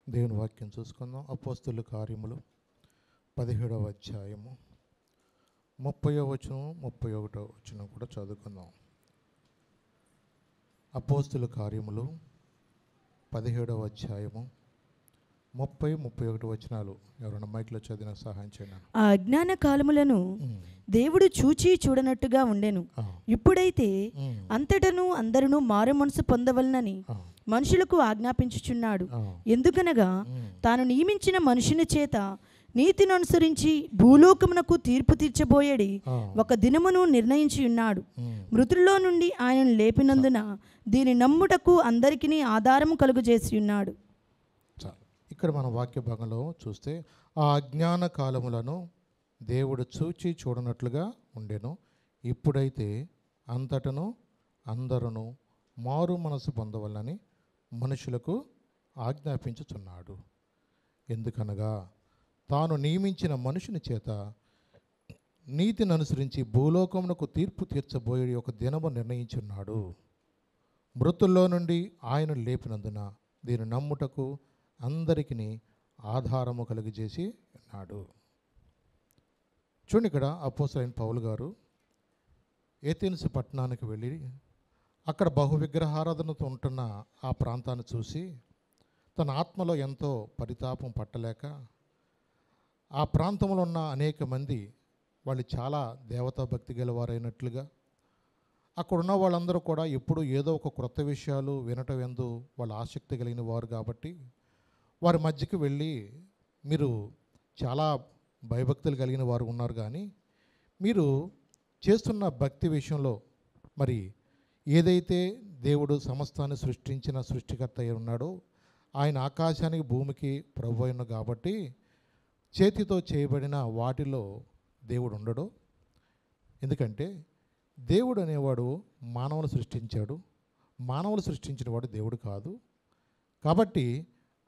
దేవుని వాక్యం చూసుకుందాం. అపోస్తలుల కార్యములు 17వ అధ్యాయము 30వ వచనం 31వ వచనం కూడా చదువుకుందాం. అపోస్తలుల కార్యములు 17వ అధ్యాయము 30-31 వచనాలు ఎవరైనా మైక్లో చదివిన సహాయం చేయండి. ఆ అజ్ఞాన కాలములను దేవుడు చూచి చూడనట్టుగా ఉండెను. ఇప్పుడైతే అంతటను అందరూ మారు మనసు పొందవలనని మనుషులకు ఆజ్ఞాపించుచున్నాడు. ఎందుకనగా తాను నియమించిన మనుషుని చేత నీతిని అనుసరించి భూలోకమునకు తీర్పు తీర్చబోయేడి ఒక దినమును నిర్ణయించి ఉన్నాడు. మృతుల్లో నుండి ఆయనను లేపినందున దీని నమ్ముటకు అందరికీ ఆధారము కలుగజేసి ఉన్నాడు. ఇక్కడ మన వాక్య భాగంలో చూస్తే ఆ అజ్ఞాన కాలములను దేవుడు చూచి చూడనట్లుగా ఉండెను. ఇప్పుడైతే అంతటను అందరూ మారు మనసు పొందవలని మనుషులకు ఆజ్ఞాపించుచున్నాడు. ఎందుకనగా తాను నియమించిన మనుషుని చేత నీతిని అనుసరించి భూలోకమునకు తీర్పు తీర్చబోయే ఒక దినము నిర్ణయించున్నాడు. మృతుల్లో నుండి ఆయన లేపినందున దీని నమ్ముటకు అందరికీ ఆధారము కలిగజేసి ఉన్నాడు. చూడండి, ఇక్కడ అపోస్తలుడైన పౌలు గారు ఏథెన్స్ పట్టణానికి వెళ్ళి అక్కడ బహు విగ్రహారాధనతో ఉంటున్న ఆ ప్రాంతాన్ని చూసి తన ఆత్మలో ఎంతో పరితాపం పట్టలేక ఆ ప్రాంతంలో ఉన్న అనేక మంది వాళ్ళు చాలా దేవతా భక్తి గలవారైనట్లుగా అక్కడ ఉన్న వాళ్ళందరూ కూడా ఎప్పుడు ఏదో ఒక క్రొత్త విషయాలు వినటం ఎందు వాళ్ళ ఆసక్తి కలిగిన వారు కాబట్టి వారి మధ్యకి వెళ్ళి మీరు చాలా భయభక్తులు కలిగిన వారు ఉన్నారు, కానీ మీరు చేస్తున్న భక్తి విషయంలో మరి ఏదైతే దేవుడు సమస్తాన్ని సృష్టించిన సృష్టికర్త అయి ఉన్నాడో ఆయన ఆకాశానికి భూమికి ప్రభు అయిన కాబట్టి చేతితో చేయబడిన వాటిలో దేవుడు ఉండడు. ఎందుకంటే దేవుడు అనేవాడు మానవులు సృష్టించాడు, మానవులు సృష్టించిన వాడు దేవుడు కాదు. కాబట్టి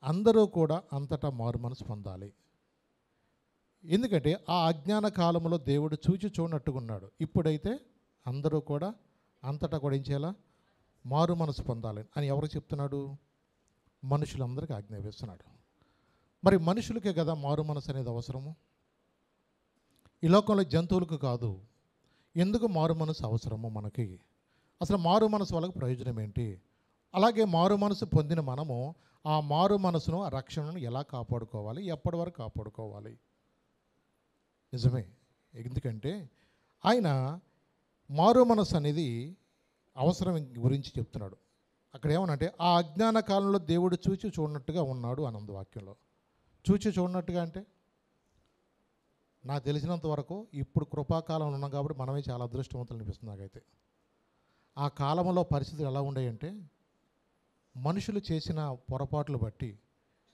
అందరూ కూడా అంతటా మారు మనసు పొందాలి. ఎందుకంటే ఆ అజ్ఞాన కాలంలో దేవుడు చూచి చూడనట్టుగా ఉన్నాడు. ఇప్పుడైతే అందరూ కూడా అంతటా కూడా ఏం చేయాలా? మారు మనసు పొందాలి అని ఎవరు చెప్తున్నాడు? మనుషులందరికీ ఆజ్ఞాపిస్తున్నాడు. మరి మనుషులకే కదా మారు మనసు అనేది అవసరము, ఈ లోకంలో జంతువులకు కాదు. ఎందుకు మారు మనసు అవసరము మనకి? అసలు మారు మనసు వాళ్ళకి ప్రయోజనం ఏంటి? అలాగే మారు మనసు పొందిన మనము ఆ మారు మనసును ఆ రక్షణను ఎలా కాపాడుకోవాలి, ఎప్పటి వరకు కాపాడుకోవాలి? నిజమే, ఎందుకంటే ఆయన మారు మనసు అనేది అవసరం గురించి చెప్తున్నాడు. అక్కడ ఏమనంటే ఆ అజ్ఞాన కాలంలో దేవుడు చూచి చూడనట్టుగా ఉన్నాడు అనంద వాక్యంలో. చూచి చూడనట్టుగా అంటే నాకు తెలిసినంత వరకు ఇప్పుడు కృపాకాలంలో ఉన్నాం కాబట్టి మనమే చాలా అదృష్టవంతులు అనిపిస్తుంది నాకైతే. ఆ కాలంలో పరిస్థితులు ఎలా ఉండేయంటే మనుషులు చేసిన పొరపాట్లు బట్టి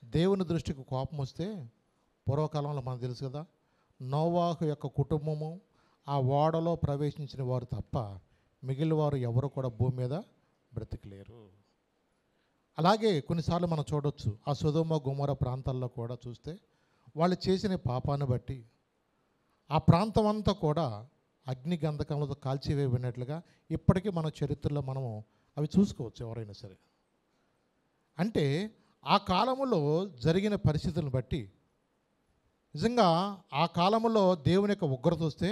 దేవుని దృష్టికి కోపం వస్తే పూర్వకాలంలో మనకు తెలుసు కదా, నోవాహు యొక్క కుటుంబము ఆ ఓడలో ప్రవేశించిన వారు తప్ప మిగిలిన వారు ఎవరు కూడా భూమి మీద బ్రతికలేరు. అలాగే కొన్నిసార్లు మనం చూడవచ్చు ఆ సొదొమ గొమొర ప్రాంతాల్లో కూడా చూస్తే వాళ్ళు చేసిన పాపాన్ని బట్టి ఆ ప్రాంతం అంతా కూడా అగ్ని గంధకములతో కాల్చివేయబడినట్లుగా ఇప్పటికీ మన చరిత్రలో మనము అవి చూసుకోవచ్చు ఎవరైనా సరే. అంటే ఆ కాలంలో జరిగిన పరిస్థితులను బట్టి నిజంగా ఆ కాలంలో దేవుని యొక్క ఉగ్రత వస్తే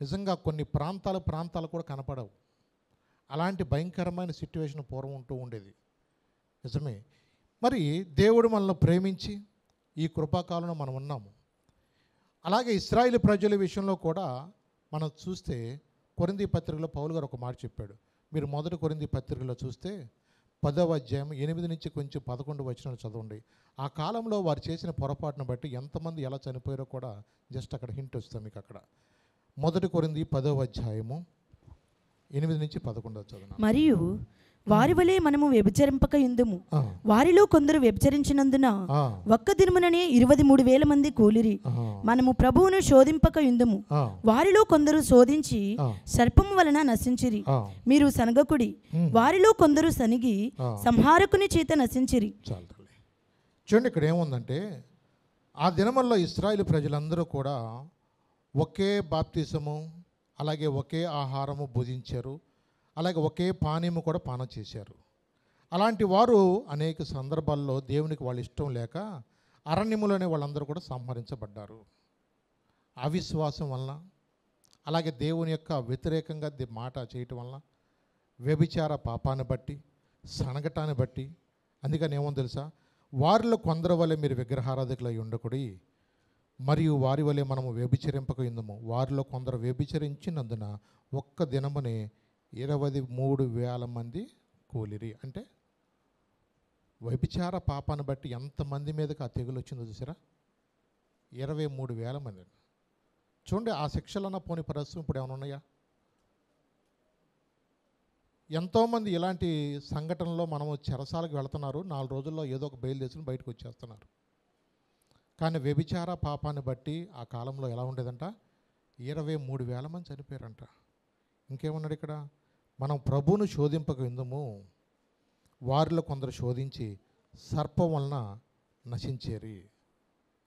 నిజంగా కొన్ని ప్రాంతాలు కూడా కనపడవు. అలాంటి భయంకరమైన సిట్యువేషన్ పూర్వం ఉంటూ ఉండేది. నిజమే. మరి దేవుడు మనల్ని ప్రేమించి ఈ కృపాకాలంలో మనం ఉన్నాము. అలాగే ఇశ్రాయేలు ప్రజల విషయంలో కూడా మనం చూస్తే కొరింథీ పత్రికలో పౌలు గారు ఒక మాట చెప్పాడు. మీరు మొదటి కొరింథీ పత్రికలో చూస్తే 10వ అధ్యాయం 8 నుంచి కొంచెం 11 వచనాలు చదవండి. ఆ కాలంలో వారు చేసిన పొరపాటును బట్టి ఎంతమంది ఎలా చనిపోయారో కూడా జస్ట్ అక్కడ హింట్ వస్తాం మీకు. అక్కడ మొదటి కొరింథీ 10వ అధ్యాయము 8 నుంచి 11 చదవండి. మరియు వారి వలె మనము వ్యభిచరింపక యుందుము. వారిలో కొందరు వ్యభిచరించినందున ఒక్క దినముననే 23,000 మంది కూలిరి. మనము ప్రభువును శోధింపక యుందుము. వారిలో కొందరు శోధించి సర్పము వలన నశించిరి. మీరు సనగకుడి. వారిలో కొందరు సనిగి సంహారకుని చేత నశించిరి. చూడండి, ఇక్కడ ఏముందంటే ఆ దినముల్లో ఇశ్రాయేలు ప్రజలందరూ కూడా ఒకే బాప్తిసము అలాగే ఒకే ఆహారము భుజించారు, అలాగే ఒకే పానీయము కూడా పానం చేశారు. అలాంటి వారు అనేక సందర్భాల్లో దేవునికి వాళ్ళ ఇష్టం లేక అరణ్యములోనే వాళ్ళందరూ కూడా సంహరించబడ్డారు. అవిశ్వాసం వలన, అలాగే దేవుని యొక్క వ్యతిరేకంగా మాట చేయటం వలన, వ్యభిచార పాపాన్ని బట్టి, సనగటాన్ని బట్టి. అందుకని ఏమో తెలుసా, వారిలో కొందరు వలె మీరు విగ్రహారాధకులై ఉండకుడి, మరియు వారి వలె మనము వ్యభిచరింపక ఇందుము. వారిలో కొందరు వ్యభిచరించినందున ఒక్క దినమునే 23,000 మంది కూలిరి. అంటే వ్యభిచార పాపాన్ని బట్టి ఎంతమంది మీదకి ఆ తెగులు వచ్చిందో చూసారా? 23,000 మంది. చూడండి, ఆ శిక్షలన్న పోని పరిస్థితి ఇప్పుడు ఏమైనా ఉన్నాయా? ఎంతోమంది ఇలాంటి సంఘటనలో మనము చెరసాలకు వెళుతున్నారు, 4 రోజుల్లో ఏదో ఒక బయలు తీసుకుని బయటకు వచ్చేస్తున్నారు. కానీ వ్యభిచార పాపాన్ని బట్టి ఆ కాలంలో ఎలా ఉండేదంట? 23,000 మంది చనిపోయారంట. ఇంకేమన్నాడు ఇక్కడ? మనం ప్రభువును శోధింపక విందుము, వారిలో కొందరు శోధించి సర్పం వలన నశించేరి.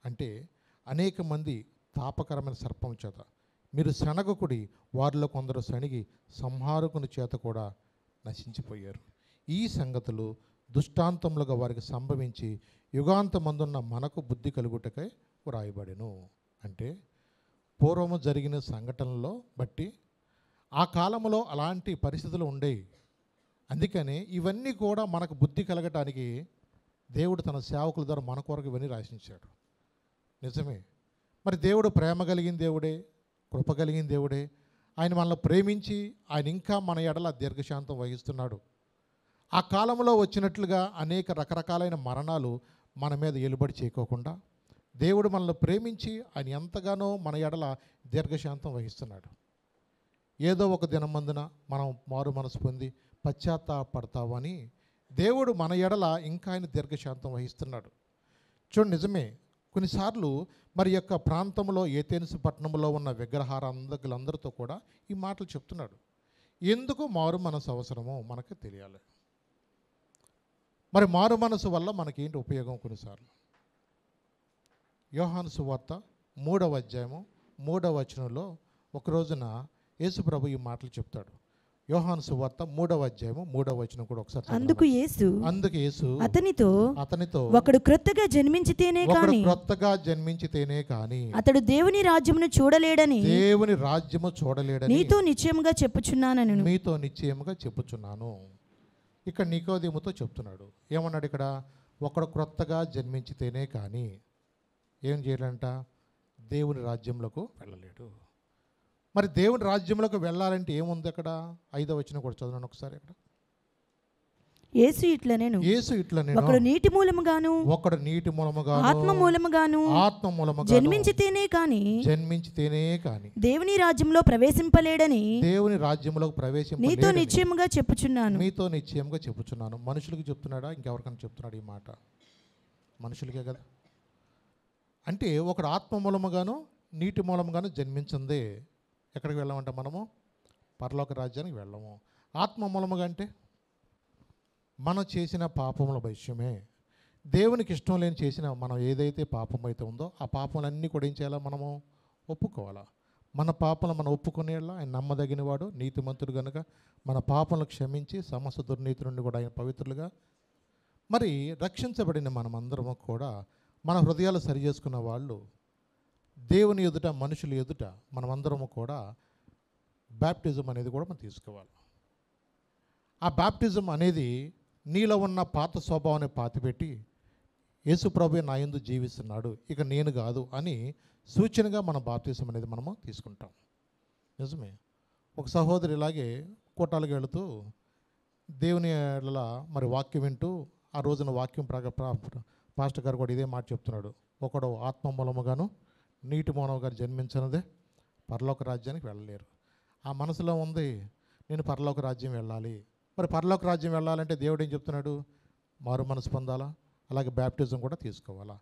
అంటే అనేక మంది తాపకరమైన సర్పం చేత మీరు శనగకుడి, వారిలో కొందరు శనిగి సంహారకుని చేత కూడా నశించిపోయారు. ఈ సంగతులు దుష్టాంతములుగా వారికి సంభవించి యుగాంతమందున్న మనకు బుద్ధి కలుగుటకై వ్రాయబడెను. అంటే పూర్వము జరిగిన సంఘటనలో బట్టి ఆ కాలంలో అలాంటి పరిస్థితులు ఉండేవి. అందుకని ఇవన్నీ కూడా మనకు బుద్ధి కలగటానికి దేవుడు తన సేవకుల ద్వారా మన కొరకు ఇవన్నీ రాసించాడు. నిజమే. మరి దేవుడు ప్రేమ కలిగిన దేవుడే, కృప కలిగిన దేవుడే. ఆయన మనల్ని ప్రేమించి ఆయన ఇంకా మన ఎడల దీర్ఘశాంతం వహిస్తున్నాడు. ఆ కాలంలో వచ్చినట్లుగా అనేక రకరకాలైన మరణాలు మన మీద ఏలుబడి చేయకోకుండా దేవుడు మనల్ని ప్రేమించి ఆయన ఎంతగానో మన ఎడల దీర్ఘశాంతం వహిస్తున్నాడు. ఏదో ఒక దినమందున మనం మారు మనసు పొంది పశ్చాత్తాపడతామని దేవుడు మన ఎడల ఇంకా ఆయన దీర్ఘశాంతం వహిస్తున్నాడు. చూడండి, నిజమే. కొన్నిసార్లు మరి యొక్క ప్రాంతంలో ఏథెన్సు పట్టణంలో ఉన్న విగ్రహారాధకులందరితో కూడా ఈ మాటలు చెప్తున్నాడు. ఎందుకు మారు మనసు అవసరమో మనకు తెలియాలి. మరి మారు మనసు వల్ల మనకేంటి ఉపయోగం? కొన్నిసార్లు యోహాను సువార్త 3వ అధ్యాయము 3వ వచనంలో ఒక రోజున యేసు ప్రభు ఈ మాటలు చెప్తాడు. యోహాను సువార్త 3వ అధ్యాయము 3వ వచనం కూడా ఒకసారి. అందుకు యేసు అతనితో ఒకడు క్రొత్తగా జన్మించితేనే కాని అతడు దేవుని రాజ్యమును చూడలేడని నీతో నిశ్చయముగా చెప్పుచున్నాను. ఇక్కడ నికోదేముతో చెప్తున్నాడు. ఏమన్నాడు ఇక్కడ? ఒకడు క్రొత్తగా జన్మించితేనే కానీ ఏం చేయాలంట? దేవుని రాజ్యంలోకి వెళ్ళలేడు. మరి దేవుని రాజ్యంలోకి వెళ్ళాలంటే ఏముంది అక్కడ? 5వ వచనం కూడా చదవండి ఒకసారి. అక్కడ యేసు ఇట్లనేను ఒకడు నీటి మూలముగాను ఆత్మ మూలముగాను జన్మించితేనే కాని దేవుని రాజ్యంలో ప్రవేశింపలేడని నీతో నిశ్చయముగా చెప్పుచున్నాను. మనుషులకు చెప్తున్నాడా? ఇంకెవరికైనా చెప్తున్నాడు ఈ మాట? మనుషులకే కదా. అంటే ఒకడు ఆత్మ మూలముగాను నీటి మూలముగాను జన్మించిందే ఎక్కడికి వెళ్ళామంట? మనము పరలోక రాజ్యానికి వెళ్ళము. ఆత్మ మూలముగా అంటే మనం చేసిన పాపముల భవిష్యమే. దేవునికి ఇష్టం లేని చేసిన మనం ఏదైతే పాపం అయితే ఉందో ఆ పాపములన్నీ కూడా ఏం చేయాలా? మనము ఒప్పుకోవాలా. మన పాపలు మనం ఒప్పుకునేలా ఆయన నమ్మదగినవాడు, నీతిమంతుడు కనుక మన పాపలను క్షమించి సమస్త దుర్నీతి నుండి కూడా ఆయన పవిత్రులుగా. మరి రక్షించబడిన మనమందరము కూడా మన హృదయాలు సరి చేసుకున్న వాళ్ళు దేవుని ఎదుట, మనుషుల ఎదుట మనమందరము కూడా బ్యాప్టిజం అనేది కూడా మనం తీసుకోవాలి. ఆ బ్యాప్టిజం అనేది నీలో ఉన్న పాత స్వభావాన్ని పాతిపెట్టి యేసు ప్రభువే నా యందు జీవిస్తున్నాడు, ఇక నేను కాదు అని సూచనగా మన బాప్టిజం అనేది మనము తీసుకుంటాం. నిజమే. ఒక సహోదరి ఇలాగే కోటాలకు వెళుతూ దేవుని మరి వాక్యం వింటూ ఆ రోజున వాక్యం పాస్టర్ గారు కూడా ఇదే మాట చెప్తున్నాడు. ఒకడు ఆత్మ మూలముగాను నీటి మూలముగా జన్మించినదే పరలోక రాజ్యానికి వెళ్ళలేరు. ఆ మనసులో ఉంది, నేను పరలోక రాజ్యం వెళ్ళాలి. మరి పరలోక రాజ్యం వెళ్ళాలంటే దేవుడు ఏం చెప్తున్నాడు? మారు మనసు పొందాలా, అలాగే బ్యాప్టిజం కూడా తీసుకోవాలా.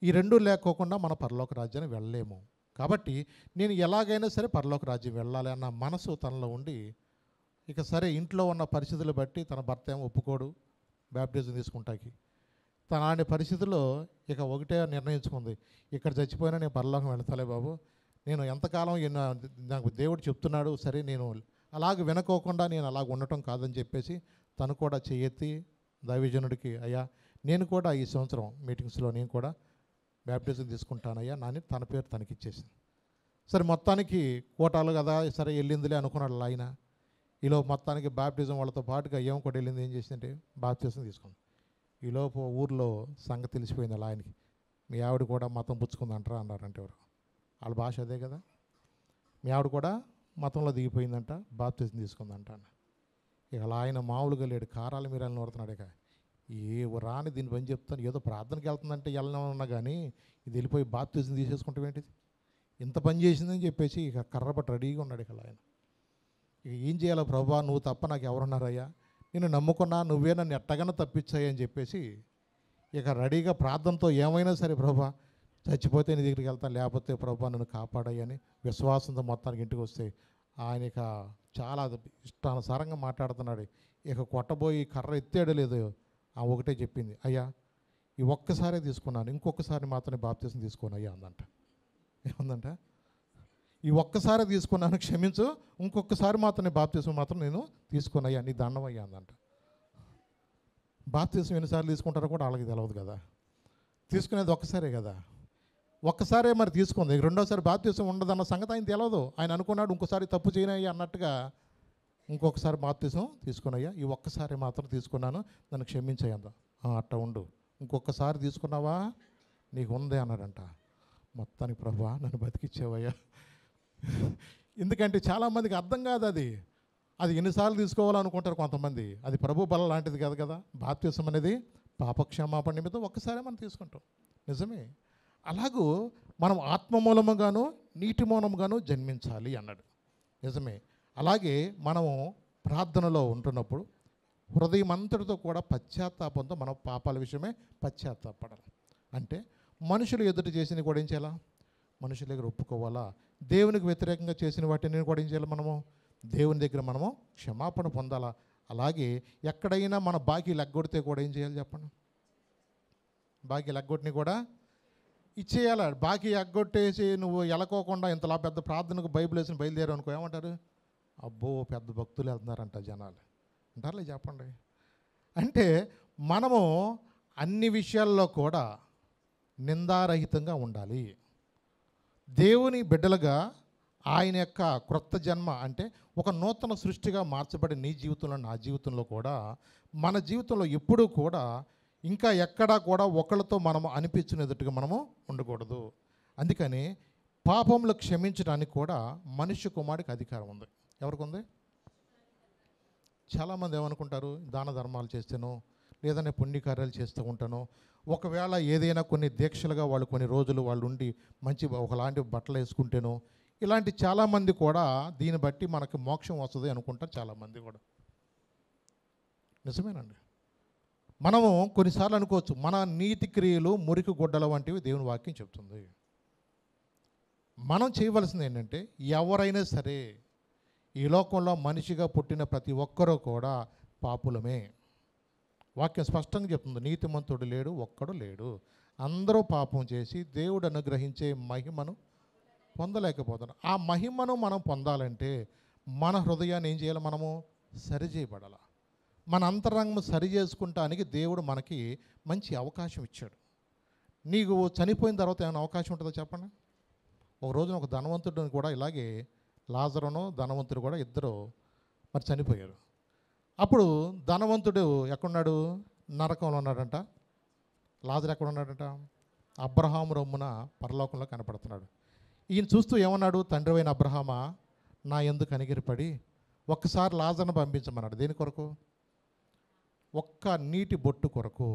ఈ రెండూ లేకోకుండా మన పరలోక రాజ్యాన్ని వెళ్ళలేము. కాబట్టి నేను ఎలాగైనా సరే పరలోక రాజ్యం వెళ్ళాలి అన్న మనసు తనలో ఉండి, ఇక సరే ఇంట్లో ఉన్న పరిస్థితులు బట్టి తన భర్త ఏమో ఒప్పుకోడు బ్యాప్టిజం తీసుకుంటాకి. అలాంటి పరిస్థితుల్లో ఇక ఒకటే నిర్ణయించుకుంది, ఇక్కడ చచ్చిపోయినా నేను పరలోకం వెళతాలే బాబు, నేను ఎంతకాలం నాకు దేవుడు చెప్తున్నాడు, సరే నేను అలాగ వినుకోకుండా నేను అలాగ ఉండటం కాదని చెప్పేసి తను కూడా చెయ్యెత్తి దైవజనుడికి, అయ్యా నేను కూడా ఈ సంవత్సరం మీటింగ్స్లో నేను కూడా బ్యాప్టిజం తీసుకుంటానయ్యా నాని తన పేరు తనకిచ్చేసింది. సరే మొత్తానికి కోటాలు కదా, సరే వెళ్ళిందిలే అనుకున్నాడు ఆయన. ఈలోపు మొత్తానికి బాప్టిజం వాళ్ళతో పాటుగా ఏం కూడా వెళ్ళింది, ఏం చేసిందంటే బాప్టిజం తీసుకుంది. ఈలోపు ఊర్లో సంగతి తెలిసిపోయింది అలా ఆయనకి. మీ ఆవిడ కూడా మతం పుచ్చుకుందంటారా అన్నారంటే ఎవరు, వాళ్ళ భాష అదే కదా. మీ ఆవిడ కూడా మతంలో దిగిపోయిందంట, బాప్టిజం తీసుకుందంట అన్న. ఇక అలా ఆయన మామూలుగా లేడు, కారాలు మీరాలు నోడుతున్నాడు. ఇక ఏ రాని దీని పని చెప్తాను, ఏదో ప్రార్థనకి వెళ్తుందంటే వెళ్ళనన్నా కానీ ఇది వెళ్ళిపోయి బాప్టిజం తీసేసుకుంటాం ఏంటిది, ఇంత పని చేసిందని చెప్పేసి ఇక కర్రపట్టి రెడీగా ఉన్నాడు. ఇక ఆయన ఇక ఏం చేయాలో ప్రభా, నువ్వు తప్ప నాకు ఎవరున్నారయ్యా, నేను నమ్ముకున్నా, నువ్వే నన్ను ఎట్టగానో తప్పించాయి అని చెప్పేసి ఇక రెడీగా ప్రార్థనతో ఏమైనా సరే ప్రభా చచ్చిపోతే నీ దగ్గరికి వెళ్తాను, లేకపోతే ప్రభా నన్ను కాపాడాయని విశ్వాసంతో మొత్తానికి ఇంటికి వస్తే ఆయన ఇక చాలా ఇష్టానుసారంగా మాట్లాడుతున్నాడు. ఇక కొట్టబోయి కర్ర ఎత్తాడో లేదో ఆ ఒకటే చెప్పింది, అయ్యా ఈ ఒక్కసారే తీసుకున్నాను, ఇంకొకసారి మాత్రమే బాప్తిసం తీసుకోను అయ్యా అందంట. ఏముందంట, ఈ ఒక్కసారి తీసుకున్నాను క్షమించు, ఇంకొకసారి మాత్రమే బాప్తిసం మాత్రం నేను తీసుకున్నాయ్యా, నీ దండం అయ్యా అందంట. బాప్తిసం ఎన్నిసార్లు తీసుకుంటారో కూడా వాళ్ళకి తెలియదు కదా, తీసుకునేది ఒక్కసారే కదా, ఒక్కసారే మరి తీసుకుంది. రెండోసారి బాప్తిసం ఉండదన్న సంగతి ఆయన తెలియదు. ఆయన అనుకున్నాడు ఇంకోసారి తప్పు చేయనయ్యా అన్నట్టుగా, ఇంకొకసారి బాప్తిసం తీసుకున్నాయ్యా, ఈ ఒక్కసారి మాత్రం తీసుకున్నాను, నన్ను క్షమించయ్యంద. అట్ట ఉండు, ఇంకొకసారి తీసుకున్నావా నీకు ఉంది అన్నాడంట. మొత్తానికి ప్రభువా నన్ను బతికిచ్చావయ్యా. ఎందుకంటే చాలామందికి అర్థం కాదు అది ఎన్నిసార్లు తీసుకోవాలనుకుంటారు కొంతమంది. అది ప్రభు బలం లాంటిది కాదు కదా. బాప్తిసం అనేది పాపక్షమాపణ నిమిత్తం ఒక్కసారే మనం తీసుకుంటాం, నిజమే. అలాగూ మనం ఆత్మ మూలముగాను నీటి మూలముగాను జన్మించాలి అన్నాడు, నిజమే. అలాగే మనము ప్రార్థనలో ఉంటున్నప్పుడు హృదయం అంతటితో కూడా పశ్చాత్తాపంతో మనం పాపాల విషయమే పశ్చాత్తాపడాలి. అంటే మనుషులు ఎదుట చేసినవి కూడా ఏం చేయాలా, మనుషుల దగ్గర ఒప్పుకోవాలా. దేవునికి వ్యతిరేకంగా చేసిన వాటిని కూడా ఏం చేయాలి, మనము దేవుని దగ్గర మనము క్షమాపణ పొందాలా. అలాగే ఎక్కడైనా మన బాకీ లెగ్గొడితే కూడా ఏం చేయాలి చెప్పండి, బాకీ లెగ్గొట్టిని కూడా ఇచ్చేయాలి. బాకీ ఎగ్గొట్టేసి నువ్వు ఎలకోకుండా ఇంతలా పెద్ద ప్రార్థనకు బైబిల్ వేసిన బయలుదేరావు అనుకో, ఏమంటారు, అబ్బో పెద్ద భక్తులు వెళ్తున్నారంట జనాలు అంటారులే. చెప్పండి, అంటే మనము అన్ని విషయాల్లో కూడా నిందారహితంగా ఉండాలి. దేవుని బిడ్డలుగా ఆయన యొక్క క్రొత్త జన్మ అంటే ఒక నూతన సృష్టిగా మార్చబడి నీ జీవితంలో నా జీవితంలో కూడా మన జీవితంలో ఎప్పుడూ కూడా ఇంకా ఎక్కడా కూడా ఒకళ్ళతో మనము అనిపించినట్టుగా మనము ఉండకూడదు. అందుకని పాపములు క్షమించడానికి కూడా మనుష్య కుమారుడికి అధికారం ఉంది. ఎవరికి ఉంది? చాలామంది ఏమనుకుంటారు, దాన ధర్మాలు చేస్తాను లేదంటే పుణ్యకార్యాలు చేస్తూ ఉంటాను, ఒకవేళ ఏదైనా కొన్ని దీక్షలుగా వాళ్ళు కొన్ని రోజులు వాళ్ళు ఉండి మంచి ఒకలాంటి బట్టలు వేసుకుంటేనో, ఇలాంటి చాలామంది కూడా దీన్ని బట్టి మనకు మోక్షం వస్తుంది అనుకుంటారు చాలామంది కూడా. నిజమేనండి. మనము కొన్నిసార్లు అనుకోవచ్చు మన నీతి క్రియలు మురికి గుడ్డల వంటివి దేవుని వాక్యం చెప్తుంది. మనం చేయవలసింది ఏంటంటే, ఎవరైనా సరే ఈ లోకంలో మనిషిగా పుట్టిన ప్రతి ఒక్కరూ కూడా పాపులమే. వాక్యం స్పష్టంగా చెప్తుంది, నీతిమంతుడు లేడు, ఒక్కడు లేడు, అందరూ పాపం చేసి దేవుడు అనుగ్రహించే మహిమను పొందలేకపోతున్నాం. ఆ మహిమను మనం పొందాలంటే మన హృదయాన్ని ఏం చేయాలి, మనము సరిచేయబడాలి. మన అంతరంగం సరి చేసుకుంటానికి దేవుడు మనకి మంచి అవకాశం ఇచ్చాడు. నీకు చనిపోయిన తర్వాత ఏమైనా అవకాశం ఉంటుందో చెప్పండి. ఒక రోజున ఒక ధనవంతుడిని కూడా ఇలాగే, లాజరును ధనవంతుడు కూడా ఇద్దరు మరి చనిపోయారు. అప్పుడు ధనవంతుడు ఎక్కడున్నాడు, నరకంలో ఉన్నాడంట. లాజరు ఎక్కడ ఉన్నాడంట, అబ్రహాము రొమ్మున పరలోకంలో కనపడుతున్నాడు. ఈయన చూస్తూ ఏమన్నాడు, తండ్రివైన అబ్రహామా నా యందు కనిగిరిపడి ఒక్కసారి లాజరును పంపించమన్నాడు. దేని కొరకు? ఒక్క నీటి బొట్టు కొరకు,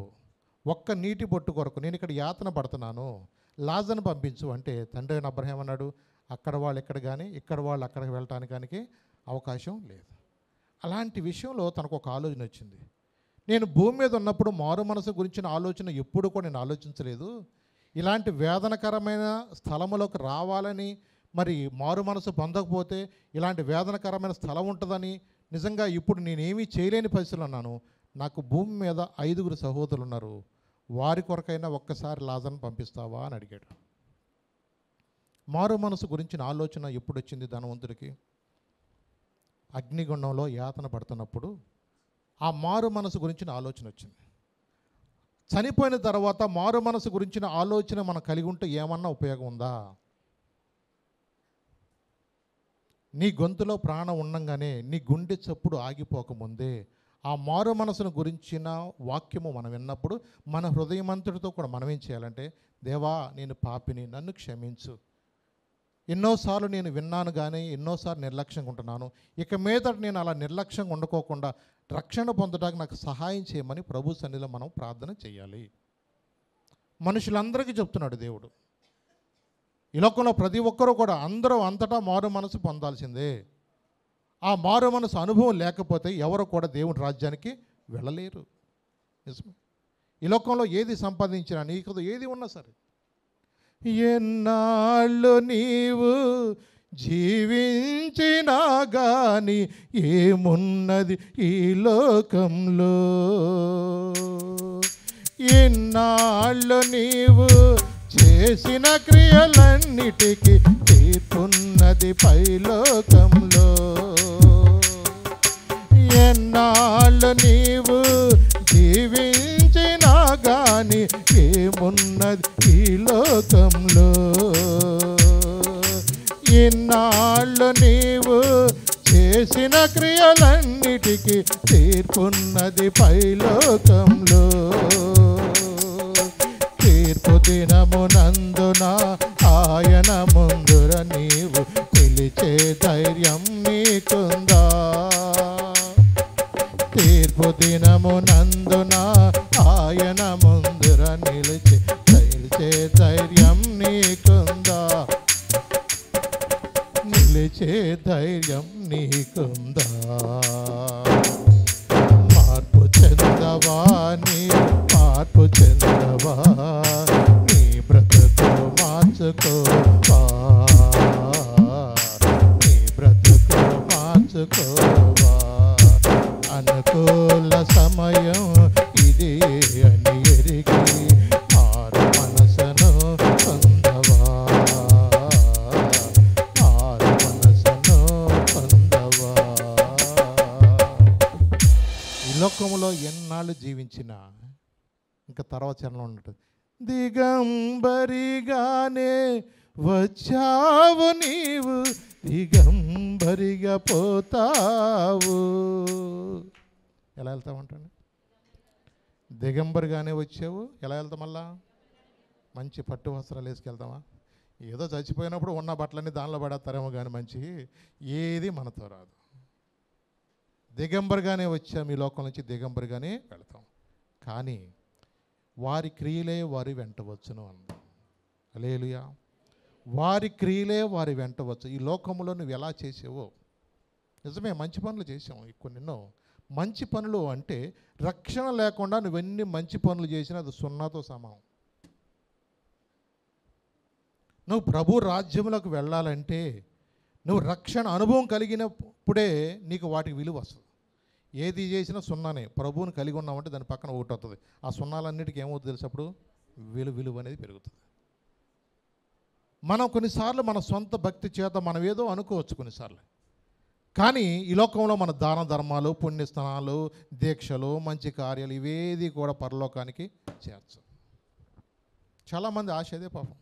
ఒక్క నీటి బొట్టు కొరకు నేను ఇక్కడ యాతన పడుతున్నాను, లాజరును పంపించు అంటే తండ్రి అయిన అబ్రహాం అన్నాడు, అక్కడ వాళ్ళు ఇక్కడ కానీ ఇక్కడ వాళ్ళు అక్కడికి వెళ్ళటానికి అవకాశం లేదు. అలాంటి విషయంలో తనకు ఒక ఆలోచన వచ్చింది. నేను భూమి మీద ఉన్నప్పుడు మారు మనసు గురించిన ఆలోచన ఎప్పుడు కూడా నేను ఆలోచించలేదు. ఇలాంటి వేదనకరమైన స్థలములోకి రావాలని, మరి మారు మనసు పొందకపోతే ఇలాంటి వేదనకరమైన స్థలం ఉంటుందని నిజంగా ఇప్పుడు నేనేమీ చేయలేని పరిస్థితులు ఉన్నాను. నాకు భూమి మీద 5 సహోదరులు ఉన్నారు, వారి కొరకైనా ఒక్కసారి లాజరును పంపిస్తావా అని అడిగాడు. మారు మనసు గురించిన ఆలోచన ఎప్పుడు వచ్చింది ధనవంతుడికి? అగ్నిగుండంలో యాతన పడుతున్నప్పుడు ఆ మారు మనసు గురించిన ఆలోచన వచ్చింది. చనిపోయిన తర్వాత మారు మనసు గురించిన ఆలోచన మనం కలిగి ఉంటే ఏమన్నా ఉపయోగం ఉందా? నీ గొంతులో ప్రాణం ఉండంగానే నీ గుండె చప్పుడు ఆగిపోకముందే ఆ మారు మనసును గురించిన వాక్యము మనం విన్నప్పుడు మన హృదయమంతటితో కూడా మనం ఏం చేయాలంటే, దేవా నేను పాపిని, నన్ను క్షమించు, ఎన్నోసార్లు నేను విన్నాను కానీ ఎన్నోసార్లు నిర్లక్ష్యంగా ఉంటున్నాను, ఇక మీదట నేను అలా నిర్లక్ష్యంగా ఉండకోకుండా రక్షణ పొందడానికి నాకు సహాయం చేయమని ప్రభు సన్నిధిలో మనం ప్రార్థన చేయాలి. మనుషులందరికీ చెప్తున్నాడు దేవుడు, ఈ లోకంలో ప్రతి ఒక్కరూ కూడా అందరూ అంతటా మారు మనసు పొందాల్సిందే. ఆ మారు మనసు అనుభవం లేకపోతే ఎవరు కూడా దేవుని రాజ్యానికి వెళ్ళలేరు. నిజమే. ఈ లోకంలో ఏది సంపాదించినా, నీకు ఏది ఉన్నా సరే, ఎన్నాళ్ళు నీవు జీవించినా గాని ఏమున్నది ఈ లోకంలో, ఎన్నాళ్ళు నీవు చేసిన క్రియలన్నిటికీ తీర్పున్నది పైలోకంలో, ఎన్నాళ్ళు నీవు జీవించినా గాని ఏమున్నది ఈ లోకంలో, ఇన్నాళ్ళు నీవు చేసిన క్రియలన్నిటికీ తీర్పున్నది పైలోకంలో. తీర్పు దినమునందున ఆయన ముందుర నీవు పిలిచే ధైర్యం నీకుందా? తీర్పు దినమునందున ఆయన ముందుర నిలిచే ధైర్యం నీకుందా? నిలిచే ధైర్యం నీకుందా? మార్పు చెందవా, నీ మార్పు చెందవా, నీ బ్రతుకు మార్చుకోవా, నీ బ్రతుకు మార్చుకోవా. అనుకూల సమయం ఇది అని ఎరిగి మారు మనసును పొందవా, మారు మనసును పొందవా. ఈ లోకములో ఎన్నాళ్ళు జీవించినా ఇంకా తర్వాత చరణంలో ఉంటుంది, దిగంబరిగానే వచ్చావు నీవు, దిగంబరిగా పోతావు. ఎలా వెళ్తామంటాను? దిగంబరిగానే వచ్చావు, ఎలా వెళ్తాం? మళ్ళా మంచి పట్టు వస్త్రాలు వేసుకెళ్తామా? ఏదో చచ్చిపోయినప్పుడు ఉన్న బట్టలన్నీ దానిలో పడేస్తారేమో కానీ మంచి ఏది మనతో రాదు. దిగంబరిగానే వచ్చాం, ఈ లోకం నుంచి దిగంబరిగానే వెళతాం. కానీ వారి క్రియలే వారి వెంటవచ్చును అంది. హల్లెలూయా. వారి క్రియలే వారి వెంటవచ్చు. ఈ లోకంలో నువ్వు ఎలా చేసావో, నిజమే మంచి పనులు చేసావు, కొన్నెన్నో మంచి పనులు అంటే రక్షణ లేకుండా నువ్వెన్ని మంచి పనులు చేసినా అది సున్నాతో సమానం. నువ్వు ప్రభు రాజ్యంలోకి వెళ్ళాలంటే నువ్వు రక్షణ అనుభవం కలిగినప్పుడే నీకు వాటికి విలువ వస్తుంది. ఏది చేసినా సున్నానే. ప్రభువుని కలిగి ఉన్నామంటే దాని పక్కన ఒకటి వస్తుంది. ఆ సున్నాలన్నిటికీ ఏమవుతుంది తెలిసినప్పుడు విలువ అనేది పెరుగుతుంది. మనం కొన్నిసార్లు మన సొంత భక్తి చేత మనం ఏదో అనుకోవచ్చు కొన్నిసార్లు, కానీ ఈ లోకంలో మన దాన ధర్మాలు, పుణ్యస్థానాలు, దీక్షలు, మంచి కార్యాలు ఇవేది కూడా పరలోకానికి చేర్చు. చాలామంది ఆశ అదే పాపం.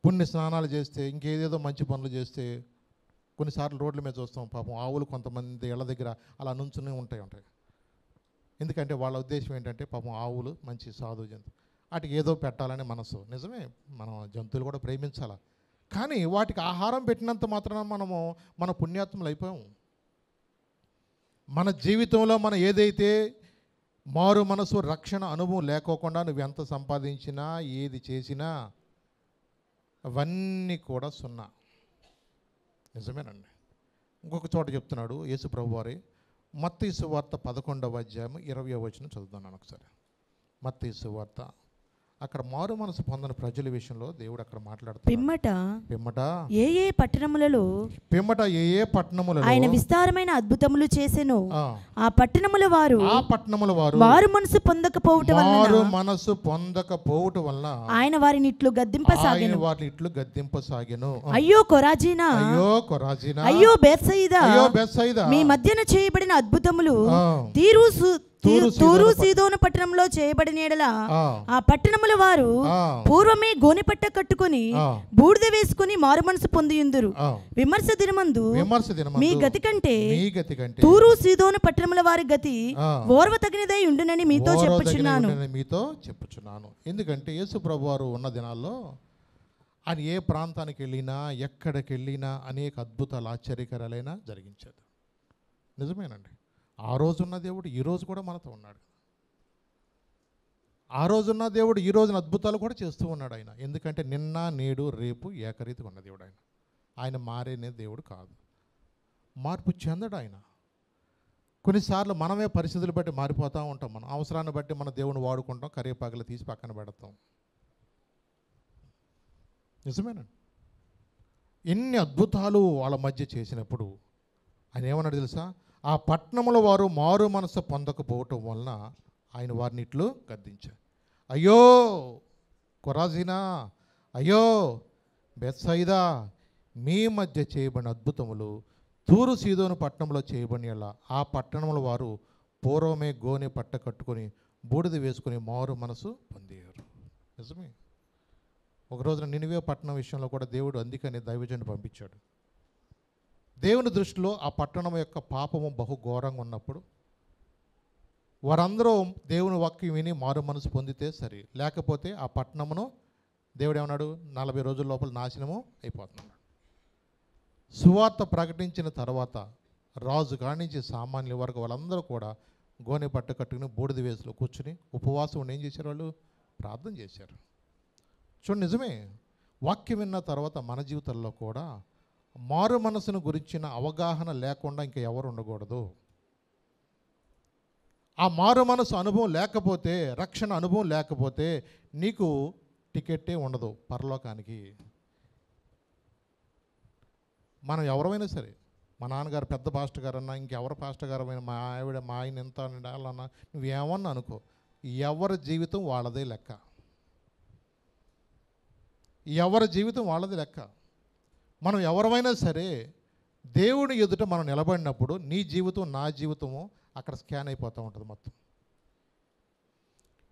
పుణ్య స్నానాలు చేస్తే, ఇంకేదేదో మంచి పనులు చేస్తే, కొన్నిసార్లు రోడ్ల మీద చూస్తాం పాపం ఆవులు కొంతమంది ఇళ్ళ దగ్గర అలా నుంచుని ఉంటాయి. ఎందుకంటే వాళ్ళ ఉద్దేశం ఏంటంటే పాపం ఆవులు మంచి సాధు జంతువు, వాటికి ఏదో పెట్టాలని మనసు. నిజమే, మనం జంతువులు కూడా ప్రేమించాలి, కానీ వాటికి ఆహారం పెట్టినంత మాత్రాన మనము మన పుణ్యాత్ములు అయిపోయాము. మన జీవితంలో మనం ఏదైతే మారు మనసు రక్షణ అనుభవం లేకోకుండా నువ్వు ఎంత సంపాదించినా ఏది చేసినా అవన్నీ కూడా సున్నా. నిజమేనండి. ఇంకొక చోట చెప్తున్నాడు యేసు ప్రభు వారి, మత్తయి సువార్త 11వ అధ్యాయం 20వ వచనం చదువుతున్నాను ఒకసారి. మత్తయి సువార్త అక్కడ మారు మనసు పొందని ప్రజల విషయంలో దేవుడు అక్కడ మాట్లాడుతున్నాడు. పిమ్మట ఏ ఏ పట్టణములలో ఆయన విస్తారమైన అద్భుతములు చేసెను. ఆ పట్టణముల వారు మారు మనసు పొందకపోవటం వలన ఆయన వారిని ఇట్లు గద్దింపసాగెను. అయ్యో కొరాజీనా, అయ్యో బేత్సయిదా, మీ మధ్యన చేయబడిన అద్భుతములు తూరు సీదోను పట్టణంలో చేయబడిన యెడల ఆ పట్టణముల వారు పూర్వమే గోనెపట్ట కట్టుకుని బూడిద వేసుకుని మారు మనసు పొందియుందురు. విమర్శ దినమందు మీ గతి కంటే తూరు సీదోను పట్టణముల వారి గతి ఓర్వ తగినదై ఉండునని మీతో చెప్పుచున్నాను. ఎందుకంటే యేసు ప్రభువారు ఉన్న దినాల్లో ఆయన ఏ ప్రాంతానికి వెళ్ళినా ఎక్కడికి వెళ్ళినా అనేక అద్భుతాలు ఆశ్చర్యకరాలైనా జరిగించాడు. నిజమేనండి. ఆ రోజున్న దేవుడు ఈ రోజు కూడా మనతో ఉన్నాడు. ఆ రోజున్న దేవుడు ఈ రోజున అద్భుతాలు కూడా చేస్తూ ఉన్నాడు ఆయన. ఎందుకంటే నిన్న నేడు రేపు ఏకరీతిగా ఉన్న దేవుడు ఆయన మారేనే దేవుడు కాదు. మార్పు చెందడు ఆయన. కొన్నిసార్లు మనమే పరిస్థితులు బట్టి మారిపోతూ ఉంటాం. మనం అవసరాన్ని బట్టి మన దేవుని వాడుకుంటాం, కరివేపాకులు తీసి పక్కన పెడతాం. నిజమేనండి. ఎన్ని అద్భుతాలు వాళ్ళ మధ్య చేసినప్పుడు ఆయన ఏమన్నాడు తెలుసా? ఆ పట్టణముల వారు మారు మనసు పొందకపోవటం వలన ఆయన వారిని ఇట్లు గద్దించారు. అయ్యో కొరాజీనా, అయ్యో బెత్సయిదా, మీ మధ్య చేయబడిన అద్భుతములు తూరు సీదోను పట్టణంలో చేయబడిన ఆ పట్టణముల వారు పూర్వమే గోనె పట్ట కట్టుకొని బూడిద వేసుకొని మారు మనసు పొందారు. నిజమే. ఒక రోజున నినివే పట్టణం విషయంలో కూడా దేవుడు అందుకని దైవజనుడు పంపించాడు. దేవుని దృష్టిలో ఆ పట్టణం యొక్క పాపము బహు ఘోరంగా ఉన్నప్పుడు వారందరూ దేవుని వాక్యం విని మారు మనసు పొందితే సరే, లేకపోతే ఆ పట్టణమును దేవుడు ఏమన్నాడు? 40 రోజుల లోపల నాశనము అయిపోతున్నాడు. సువార్త ప్రకటించిన తర్వాత రాజు కానించి సామాన్యుల వరకు వాళ్ళందరూ కూడా గోనె పట్ట కట్టుకుని బూడిద వేసులో కూర్చుని ఉపవాసం ఉండి ఏం చేశారు? వాళ్ళు ప్రార్థన చేశారు. చూడండి, నిజమే. వాక్యం విన్న తర్వాత మన జీవితాల్లో కూడా మారు మనసును గురించిన అవగాహన లేకుండా ఇంకా ఎవరు ఉండకూడదు. ఆ మారు మనసు అనుభవం లేకపోతే, రక్షణ అనుభవం లేకపోతే నీకు టికెట్టే ఉండదు పరలోకానికి. మనం ఎవరైనా సరే, మా నాన్నగారు పెద్ద పాస్టర్ గారు అన్నా, ఇంకెవరు పాస్టర్ గారు అయినా, మా ఆవిడ మా ఆయన ఎంత అన్నా, నువ్వేమన్నా అనుకో, ఎవరి జీవితం వాళ్ళదే లెక్క. ఎవరి జీవితం వాళ్ళది లెక్క. మనం ఎవరైనా సరే దేవుని ఎదుట మనం నిలబడినప్పుడు నీ జీవితం నా జీవితము అక్కడ స్కాన్ అయిపోతూ ఉంటుంది మొత్తం.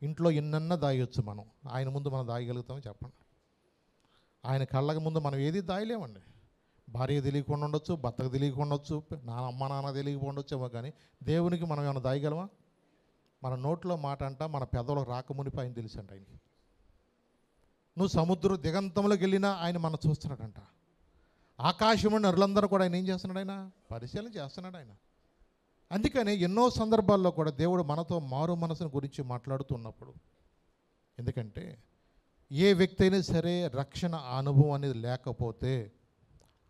ఇంట్లో ఎన్నన్నా దాయొచ్చు, మనం ఆయన ముందు మనం దాయగలుగుతామో చెప్పండి? ఆయన కళ్ళకి ముందు మనం ఏది దాయలేమండి. భార్య తెలియకుండా ఉండొచ్చు, భర్తకు తెలియకుండా ఉండొచ్చు, అమ్మ నాన్న తెలియకపోవచ్చు, కానీ దేవునికి మనం ఏమైనా దాయగలమా? మన నోట్లో మాట అంట మన పెదవులకు రాకమునిపై ఆయన తెలుసు అంట ఆయనకి. నువ్వు సముద్రం దిగంతంలోకి వెళ్ళినా ఆయన మనం చూస్తున్నాడంట. ఆకాశంలో నరులందరూ కూడా ఆయన ఏం చేస్తున్నాడు? ఆయన పరిశీలన చేస్తున్నాడు ఆయన. అందుకని ఎన్నో సందర్భాల్లో కూడా దేవుడు మనతో మారు మనసును గురించి మాట్లాడుతున్నప్పుడు, ఎందుకంటే ఏ వ్యక్తి అయినా సరే రక్షణ అనుభవం అనేది లేకపోతే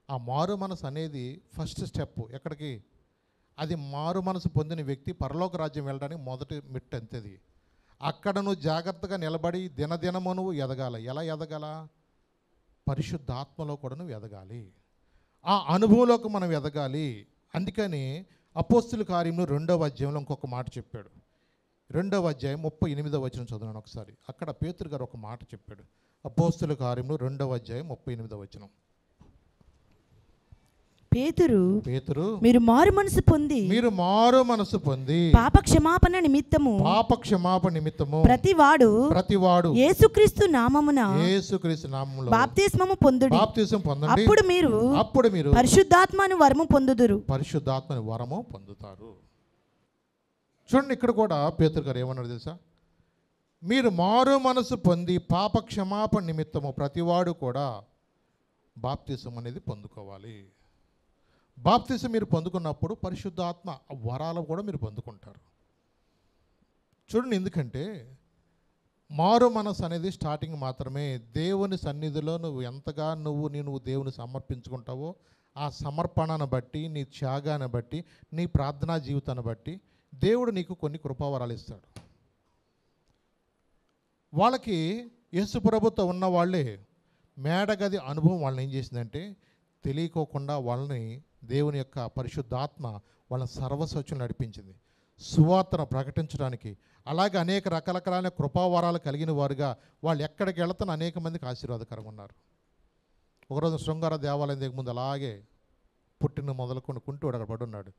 ఆ మారు మనసు అనేది ఫస్ట్ స్టెప్. ఎక్కడికి? అది మారు మనసు పొందిన వ్యక్తి పరలోక రాజ్యం వెళ్ళడానికి మొదటి మెట్టు అంతేది. అక్కడ నువ్వు జాగ్రత్తగా నిలబడి దినదినము నువ్వు ఎదగాలి. ఎలా ఎదగాల? పరిశుద్ధాత్మలో కూడా నువ్వు ఎదగాలి. ఆ అనుభవంలోకి మనం ఎదగాలి. అందుకని అపోస్తుల కార్యములు 2వ అధ్యాయంలో ఇంకొక మాట చెప్పాడు. 2వ అధ్యాయం 38వ వచనం చదువున్నాను ఒకసారి. అక్కడ పేతురు గారు ఒక మాట చెప్పాడు. అపోస్తుల కార్యములు 2వ అధ్యాయం 38వ వచనం. పేతురు, మీరు మారు మనసు పొంది పాప క్షమాపణ నిమిత్తము ప్రతివాడు యేసుక్రీస్తు నామమున బాప్తిస్మము పొందుడి. అప్పుడు మీరు పరిశుద్ధాత్మను వరము పొందుదురు. పరిశుద్ధాత్మని వరము పొందుతారు. చూడండి, ఇక్కడ కూడా పేతురు గారు ఏమన్నాడు తెలుసా? మీరు మారు మనసు పొంది పాప క్షమాపణ నిమిత్తము ప్రతివాడు కూడా బాప్తిసం అనేది పొందుకోవాలి. బాప్తిసం మీరు పొందుకున్నప్పుడు పరిశుద్ధాత్మ వరాలు కూడా మీరు పొందుకుంటారు. చూడండి, ఎందుకంటే మారు మనసు అనేది స్టార్టింగ్ మాత్రమే. దేవుని సన్నిధిలో నువ్వు ఎంతగా నువ్వు దేవుని సమర్పించుకుంటావో ఆ సమర్పణను బట్టి, నీ త్యాగాన్ని బట్టి, నీ ప్రార్థనా జీవితాన్ని బట్టి దేవుడు నీకు కొన్ని కృపావరాలు ఇస్తాడు. వాళ్ళకి యేసు ప్రభుతో ఉన్న వాళ్ళే మేడగది అనుభవం వాళ్ళని ఏం చేసిందంటే తెలియకోకుండా వాళ్ళని దేవుని యొక్క పరిశుద్ధాత్మ వాళ్ళని సర్వస్వచ్ఛను నడిపించింది సువార్తను ప్రకటించడానికి. అలాగే అనేక రకరకాలైన కృపావరాలు కలిగిన వారుగా వాళ్ళు ఎక్కడికి వెళుతున్న అనేక మందికి ఆశీర్వాదకరంగా ఉన్నారు. ఒకరోజు శృంగార దేవాలయం దగ్గర ముందు అలాగే పుట్టిన మొదలుకొని కుంటూ అక్కడ పడున్నాడు.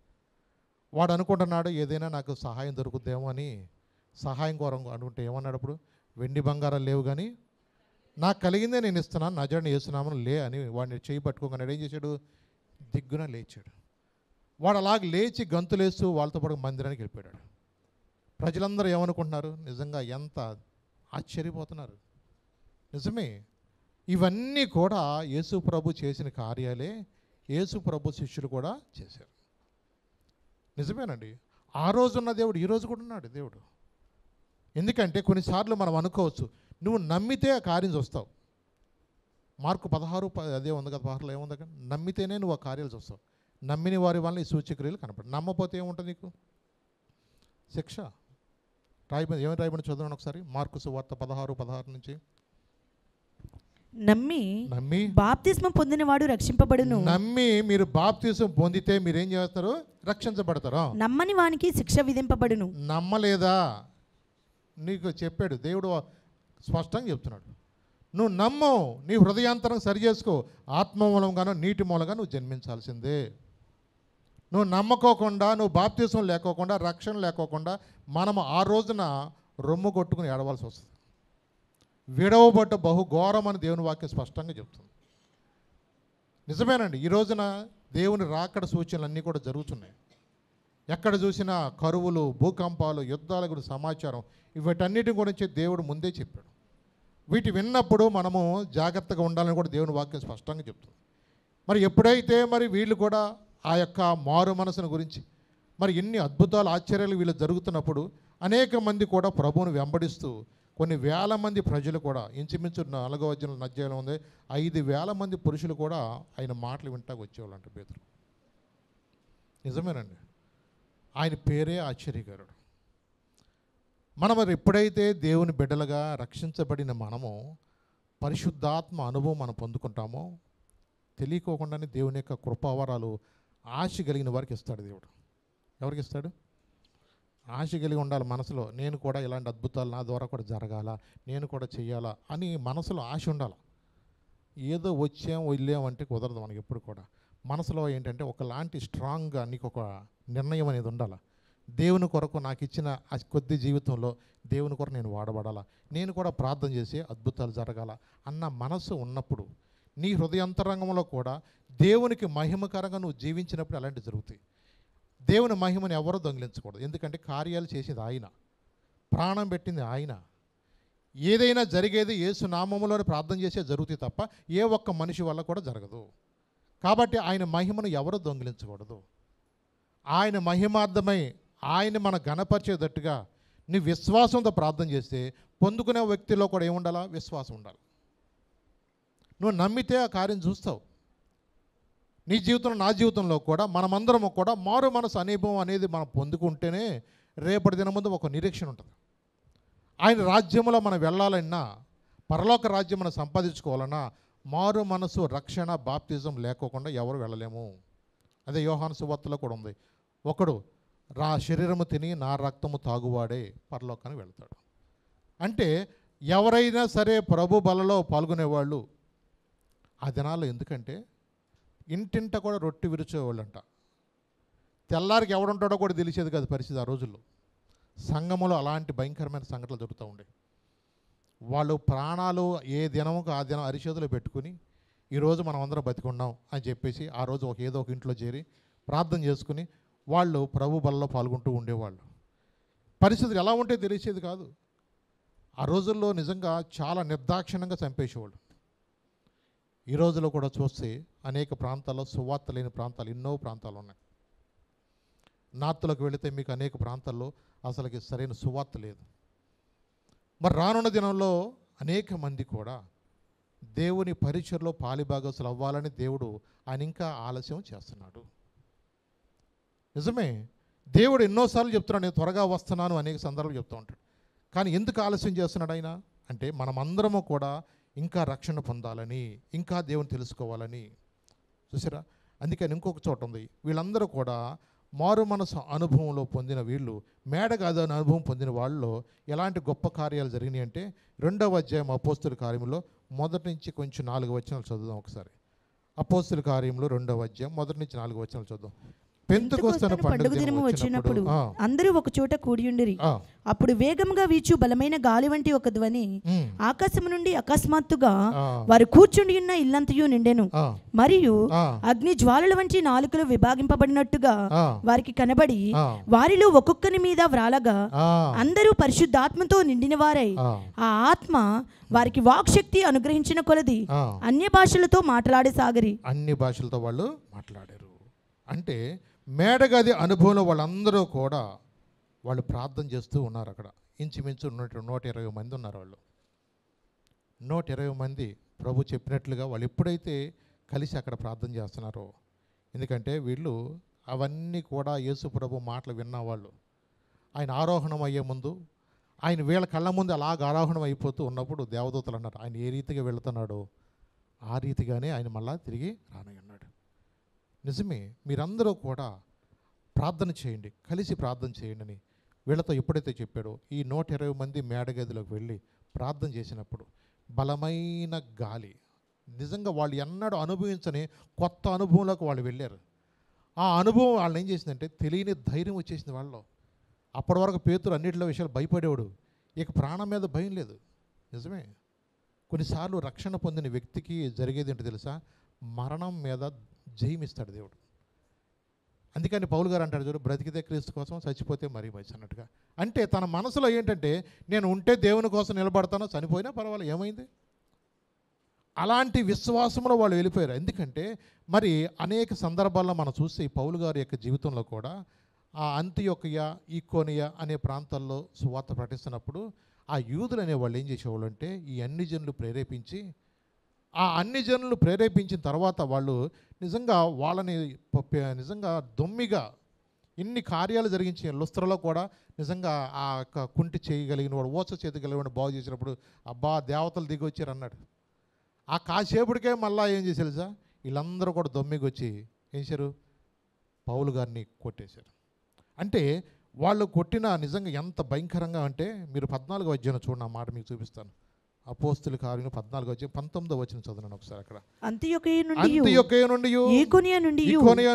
వాడు అనుకుంటున్నాడు ఏదైనా నాకు సహాయం దొరుకుతుందేమో అని. సహాయం కోరం అనుకుంటే ఏమన్నాడు అప్పుడు, వెండి బంగారాలు లేవు కానీ నాకు కలిగిందే నేను ఇస్తున్నాను, నజరుని యేసునామమున లే అని వాడిని చేయి పట్టుకోగానే ఏం చేశాడు, దిగ్గున లేచాడు. వాడు అలాగ లేచి గంతులేస్తూ వాళ్ళతో పాటు మందిరానికి వెళ్ళిపోయాడు. ప్రజలందరూ ఏమనుకుంటున్నారు, నిజంగా ఎంత ఆశ్చర్యపోతున్నారు. నిజమే, ఇవన్నీ కూడా యేసు ప్రభు చేసిన కార్యాలే యేసు ప్రభు శిష్యులు కూడా చేశారు. నిజమేనండి, ఆ రోజున్న దేవుడు ఈ రోజు కూడా ఉన్నాడు దేవుడు. ఎందుకంటే కొన్నిసార్లు మనం అనుకోవచ్చు నువ్వు నమ్మితే ఆ కార్యం చూస్తావు. మార్కు 16 అదే ఉంది కదా, 16లో ఏముంది కదా, నమ్మితేనే నువ్వు ఆ కార్యాలు చూస్తావు. నమ్మిన వారి వల్ల ఈ సూచక్రియలు కనపడు. నమ్మపోతే ఏముంటుంది నీకు, శిక్ష. రాయబడి ఏమి రాయబడి చదవండి ఒకసారి, మార్కు సువార్త 16 నుంచి. నమ్మి బాప్తిస్మం పొందినవాడు రక్షింపబడును. నమ్మి మీరు బాప్తిస్మం పొందితే మీరేం చేస్తారు, రక్షించబడతారు. నమ్మని వానికి శిక్ష విధింపబడును. నమ్మలేదా, నీకు చెప్పాడు దేవుడు, స్పష్టంగా చెప్తున్నాడు. నువ్వు నమ్ము, నీ హృదయాంతరం సరి చేసుకో, ఆత్మ మూలంగానో నీటి మూలంగా నువ్వు జన్మించాల్సిందే. నువ్వు నమ్మకోకుండా, నువ్వు బాప్తిస్మం లేకోకుండా, రక్షణ లేకోకుండా మనము ఆ రోజున రొమ్ము కొట్టుకుని ఏడవలసి వస్తుంది. విడవబడ్డ బహుఘోరమని దేవుని వాక్యం స్పష్టంగా చెప్తుంది. నిజమేనండి, ఈ రోజున దేవుని రాకడ సూచనలు అన్నీ కూడా జరుగుతున్నాయి. ఎక్కడ చూసినా కరువులు, భూకంపాలు, యుద్ధాల గురించి సమాచారం, వీటన్నిటి గురించి దేవుడు ముందే చెప్పాడు. వీటి విన్నప్పుడు మనము జాగ్రత్తగా ఉండాలని కూడా దేవుని వాక్యం స్పష్టంగా చెప్తుంది. మరి ఎప్పుడైతే మరి వీళ్ళు కూడా ఆ యొక్క మారు మనసును గురించి, మరి ఎన్ని అద్భుతాలు ఆశ్చర్యాలు వీళ్ళు జరుగుతున్నప్పుడు అనేక మంది కూడా ప్రభువును వెంబడిస్తూ కొన్ని వేల మంది ప్రజలు కూడా, ఇంచుమించు 4వ అధ్యాయంలో ఉంది, 5,000 మంది పురుషులు కూడా ఆయన మాటలు వింటాకు వచ్చేవాళ్ళంట పేతురు. నిజమేనండి, ఆయన పేరే ఆశ్చర్యకరుడు. మనం ఎప్పుడైతే దేవుని బిడ్డలుగా రక్షించబడిన మనము పరిశుద్ధాత్మ అనుభవం మనం పొందుకుంటామో తెలియకోకుండానే దేవుని యొక్క కృపావరాలు ఆశ కలిగిన వారికి ఇస్తాడు దేవుడు. ఎవరికి ఇస్తాడు, ఆశ కలిగి ఉండాలి మనసులో. నేను కూడా ఇలాంటి అద్భుతాలు నా ద్వారా కూడా జరగాల, నేను కూడా చెయ్యాలా అని మనసులో ఆశ ఉండాలి. ఏదో వచ్చాం వెళ్ళామంటే కుదరదు మనకి. ఎప్పుడు కూడా మనసులో ఏంటంటే ఒకలాంటి స్ట్రాంగ్గా నీకు ఒక నిర్ణయం అనేది ఉండాలి. దేవుని కొరకు నాకు ఇచ్చిన ఆ కొద్ది జీవితంలో దేవుని కొరకు నేను వాడబడాలా, నేను కూడా ప్రార్థన చేసి అద్భుతాలు జరగాల అన్న మనసు ఉన్నప్పుడు నీ హృదయాంతరంగంలో కూడా దేవునికి మహిమకరంగా నువ్వు జీవించినప్పుడు అలాంటివి జరుగుతాయి. దేవుని మహిమను ఎవరూ దొంగిలించకూడదు. ఎందుకంటే కార్యాలు చేసేది ఆయన, ప్రాణం పెట్టింది ఆయన. ఏదైనా జరిగేది యేసు నామములోనే ప్రార్థన చేసే జరుగుతాయి తప్ప ఏ ఒక్క మనిషి వల్ల కూడా జరగదు. కాబట్టి ఆయన మహిమను ఎవరూ దొంగిలించకూడదు. ఆయన మహిమార్థమై ఆయన మన ఘనపరిచేటట్టుగా నీ విశ్వాసంతో ప్రార్థన చేస్తే పొందుకునే వ్యక్తిలో కూడా ఏముండాలా, విశ్వాసం ఉండాలి. నువ్వు నమ్మితే ఆ కార్యం చూస్తావు. నీ జీవితంలో నా జీవితంలో కూడా మనమందరము కూడా మారు మనసు అనుభవం అనేది మనం పొందుకుంటేనే రేపటి దినం ముందు ఒక నిరీక్షణ ఉంటుంది. ఆయన రాజ్యంలో మనం వెళ్ళాలన్నా, పరలోక రాజ్యం మనం సంపాదించుకోవాలన్నా మారు మనసు, రక్షణ, బాప్తిజం లేకోకుండా ఎవరు వెళ్ళలేము. అదే యోహాను సువార్తలో కూడా ఉంది, ఒకడు శరీరము తిని నా రక్తము తాగువాడే పరలోకానికి వెళ్తాడు. అంటే ఎవరైనా సరే ప్రభు బలలో పాల్గొనేవాళ్ళు ఆ దినాల్లో, ఎందుకంటే ఇంటింట కూడా రొట్టె విరిచేవాళ్ళంట. తెల్లారికి ఎవడుంటాడో కూడా తెలిసేది కాదు పరిస్థితి ఆ రోజుల్లో. సంఘములో అలాంటి భయంకరమైన సంఘటనలు జరుగుతూ ఉండే. వాళ్ళు ప్రాణాలు ఏ దినముకు ఆ దినం అరిచేతులు పెట్టుకుని ఈరోజు మనం అందరం బతికున్నాం అని చెప్పేసి ఆ రోజు ఏదో ఒక ఇంట్లో చేరి ప్రార్థన చేసుకుని వాళ్ళు ప్రభు బలలో పాల్గొంటూ ఉండేవాళ్ళు. పరిస్థితులు ఎలా ఉంటే తెలిసేది కాదు. ఆ రోజుల్లో నిజంగా చాలా నిర్దాక్షిణ్యంగా చంపేసేవాళ్ళు. ఈ రోజులో కూడా చూస్తే అనేక ప్రాంతాల్లో సువార్త లేని ప్రాంతాలు, ఎన్నో ప్రాంతాలు ఉన్నాయి. నార్త్లోకి వెళితే మీకు అనేక ప్రాంతాల్లో అసలుకి సరైన సువార్త లేదు. మరి రానున్న దినంలో అనేక మంది కూడా దేవుని పరిచర్లో పాలిభాగస్తులు అవ్వాలని దేవుడు ఆయన ఇంకా ఆలస్యం చేస్తున్నాడు. నిజమే, దేవుడు ఎన్నోసార్లు చెప్తున్నాడు నేను త్వరగా వస్తున్నాను, అనేక సందర్భాలు చెప్తూ ఉంటాడు. కానీ ఎందుకు ఆలస్యం చేస్తున్నాడు ఆయన అంటే మనమందరము కూడా ఇంకా రక్షణ పొందాలని, ఇంకా దేవుని తెలుసుకోవాలని. చూసారా? అందుకని ఇంకొక చోట ఉంది, వీళ్ళందరూ కూడా మారు మనసు అనుభవంలో పొందిన వీళ్ళు, మేడగాదు అనే అనుభవం పొందిన వాళ్ళలో ఎలాంటి గొప్ప కార్యాలు జరిగినాయి అంటే 2వ అధ్యాయం అపోస్తుల కార్యంలో మొదటి నుంచి కొంచెం 4 వచనాలు చదువుదాం ఒకసారి. అపోస్తుల కార్యంలో 2వ అధ్యాయం మొదటి నుంచి 4 వచనాలు చదువుదాం. పెంతెకొస్తు పండుగ దినము వచ్చినప్పుడు అందరూ ఒక చోట కూడియుండిరి. అప్పుడు వేగంగా వీచు బలమైన గాలి వంటి ఒక ధ్వని ఆకాశము నుండి అకస్మాత్తుగా వారు కూర్చుండి ఉన్న ఇల్లంతయు నిండెను. మరియు అగ్ని జ్వాలల వంటి నాలుకలు విభాగింపబడినట్టుగా వారికి కనబడి వారిలో ఒక్కొక్కని మీద వ్రాలగా అందరూ పరిశుద్ధాత్మతో నిండిన వారై ఆ ఆత్మ వారికి వాక్శక్తి అనుగ్రహించిన కొలది అన్య భాషలతో మాట్లాడసాగరి. అన్ని భాషలతో వాళ్ళు మాట్లాడారు. అంటే మేడగది అనుభవంలో వాళ్ళందరూ కూడా వాళ్ళు ప్రార్థన చేస్తూ ఉన్నారు. అక్కడ ఇంచుమించు 120 మంది ఉన్నారు. వాళ్ళు 120 మంది ప్రభు చెప్పినట్లుగా వాళ్ళు ఎప్పుడైతే కలిసి అక్కడ ప్రార్థన చేస్తున్నారో, ఎందుకంటే వీళ్ళు అవన్నీ కూడా యేసు ప్రభు మాటలు విన్నవాళ్ళు. ఆయన ఆరోహణం అయ్యే ముందు, ఆయన వీళ్ళ కళ్ళ ముందు అలాగ ఆరోహణం అయిపోతూ ఉన్నప్పుడు దేవదూతలు అన్నారు, ఆయన ఏ రీతిగా వెళుతున్నాడో ఆ రీతిగానే ఆయన మళ్ళా తిరిగి రానయ్యన్నాడు. నిజమే, మీరందరూ కూడా ప్రార్థన చేయండి, కలిసి ప్రార్థన చేయండి అని వీళ్ళతో ఎప్పుడైతే చెప్పాడో, ఈ 120 మంది మేడగదిలోకి వెళ్ళి ప్రార్థన చేసినప్పుడు బలమైన గాలి, నిజంగా వాళ్ళు ఎన్నడూ అనుభవించని కొత్త అనుభవంలోకి వాళ్ళు వెళ్ళారు. ఆ అనుభవం వాళ్ళని ఏం చేసిందంటే తెలియని ధైర్యం వచ్చేసింది వాళ్ళలో. అప్పటి వరకు పేతురు అన్నింటిలో విషయాలు భయపడేవాడు, ఇక ప్రాణం మీద భయం లేదు. నిజమే, కొన్నిసార్లు రక్షణ పొందిన వ్యక్తికి జరిగేది ఏంటో తెలుసా? మరణం మీద జయమిస్తాడు దేవుడు. అందుకని పౌలు గారు అంటాడు చూడు, బ్రతికితే క్రీస్తు కోసం, చచ్చిపోతే మరీ మంచి అన్నట్టుగా. అంటే తన మనసులో ఏంటంటే నేను ఉంటే దేవుని కోసం నిలబడతానో, చనిపోయినా పర్వాలేదు, ఏమైంది? అలాంటి విశ్వాసంలో వాళ్ళు వెళ్ళిపోయారు. ఎందుకంటే మరి అనేక సందర్భాల్లో మనం చూస్తే ఈ పౌలు గారి యొక్క జీవితంలో కూడా ఆ అంతియొకయ, ఈకోనియ అనే ప్రాంతాల్లో సువార్త ప్రకటిస్తున్నప్పుడు ఆ యూదులు అనే వాళ్ళు ఏం చేసేవాళ్ళు అంటే ఈ అన్ని జనులు ప్రేరేపించి, ఆ అన్ని జనులు ప్రేరేపించిన తర్వాత వాళ్ళు నిజంగా వాళ్ళని నిజంగా దొమ్మిగా ఇన్ని కార్యాలు జరిగించిన లుస్త్రలో కూడా నిజంగా ఆ యొక్క కుంటి చేయగలిగిన వాడు, ఓచ చేయగలిగిన బాగు చేసినప్పుడు అబ్బా దేవతలు దిగి వచ్చారు అన్నాడు. ఆ కాసేపుడికే మళ్ళీ ఏం చేశారు సార్, వీళ్ళందరూ కూడా దొమ్మికి వచ్చి ఏం చేశారు? పౌలు గారిని కొట్టేశారు. అంటే వాళ్ళు కొట్టిన నిజంగా ఎంత భయంకరంగా అంటే, మీరు 14వ అధ్యాయం చూడండి, ఆ మాట మీకు చూపిస్తాను. అపోస్తుల కార్యం 14వ అధ్యాయం 19వ వచనం చదవండి ఒకసారి. అక్కడ అంతియొకయ నుండి ఈకొనియ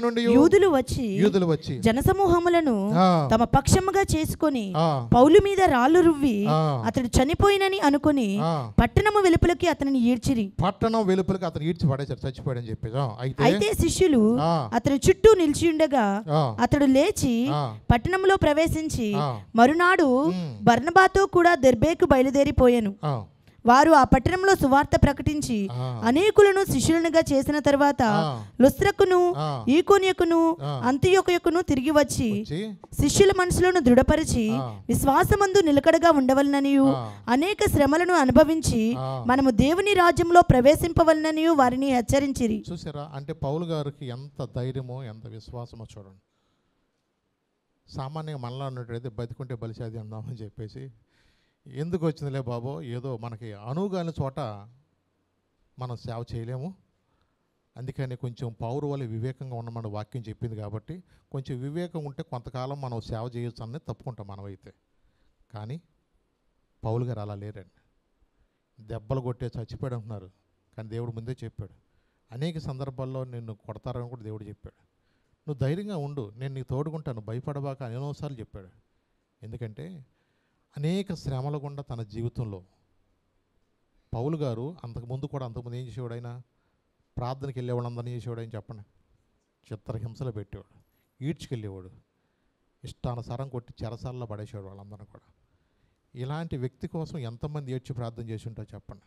నుండి యూదులు వచ్చి జనసమూహములను తమ పక్షముగా చేసుకొని పౌలు మీద రాళ్ళు రువ్వి అతడు చనిపోయినని అనుకొని పట్టణము వెలుపలకి అతనిని ఈడ్చిరి. పట్టణం వెలుపలకి అతను ఈడ్చి పడేశారు, చచ్చిపోయాడని చెప్పేసి. అయితే శిష్యులు అతడు చుట్టూ నిలిచి ఉండగా అతడు లేచి పట్టణంలో ప్రవేశించి మరునాడు బర్నబాతో కూడా దెర్బేకు బయలుదేరిపోయాను. వారు ఆ పట్టణంలో సువార్త ప్రకటించి అనేకులను శిష్యులనుగా చేసిన తర్వాత లుస్త్రకును, ఈకోనియకును, అంతియొకయకును తిరిగి వచ్చి శిష్యుల మనసులను దృఢపరిచి విశ్వాసమందు నిలకడగా ఉండవలననియు అనేక శ్రమలను అనుభవించి మనము దేవుని రాజ్యంలో ప్రవేశింపవలననియు వారిని హెచ్చరించిరి. చూసారా? అంటే పౌలు గారికి ఎంత ధైర్యమో ఎంత విశ్వాసమో చూడండి. సామాన్యంగా మనలో ఉన్నట్టయితే బతికుంటే బలిసాది అందామని చెప్పేసి, ఎందుకు వచ్చిందిలే బాబో, ఏదో మనకి అనువుగాని చోట మనం సేవ చేయలేము, అందుకని కొంచెం పౌరు వల్ల వివేకంగా ఉండమని వాక్యం చెప్పింది కాబట్టి కొంచెం వివేకం ఉంటే కొంతకాలం మనం సేవ చేయొచ్చు అనేది తప్పుకుంటాం మనమైతే. కానీ పౌలు గారు అలా లేరండి. దెబ్బలు కొట్టే చచ్చిపోయాడు అంటున్నారు, కానీ దేవుడు ముందే చెప్పాడు. అనేక సందర్భాల్లో నిన్ను కొడతారని కూడా దేవుడు చెప్పాడు. నువ్వు ధైర్యంగా ఉండు, నేను నీకు తోడుకుంటాను, భయపడబాక అని ఎన్నోసార్లు చెప్పాడు. ఎందుకంటే అనేక శ్రమల గుండా తన జీవితంలో పౌలు గారు అంతకుముందు ఏం చేసేవాడు? ఆయన ప్రార్థనకి వెళ్ళేవాడు, అందరినీ చేసేవాడు. ఆయన చెప్పండి, చిత్రహింసలు పెట్టేవాడు, ఈడ్చుకెళ్ళేవాడు, ఇష్టానుసారం కొట్టి చెరసాలలో పడేసేవాడు వాళ్ళందరూ కూడా. ఇలాంటి వ్యక్తి కోసం ఎంతమంది ఏడ్చి ప్రార్థన చేసి ఉంటారో చెప్పండి.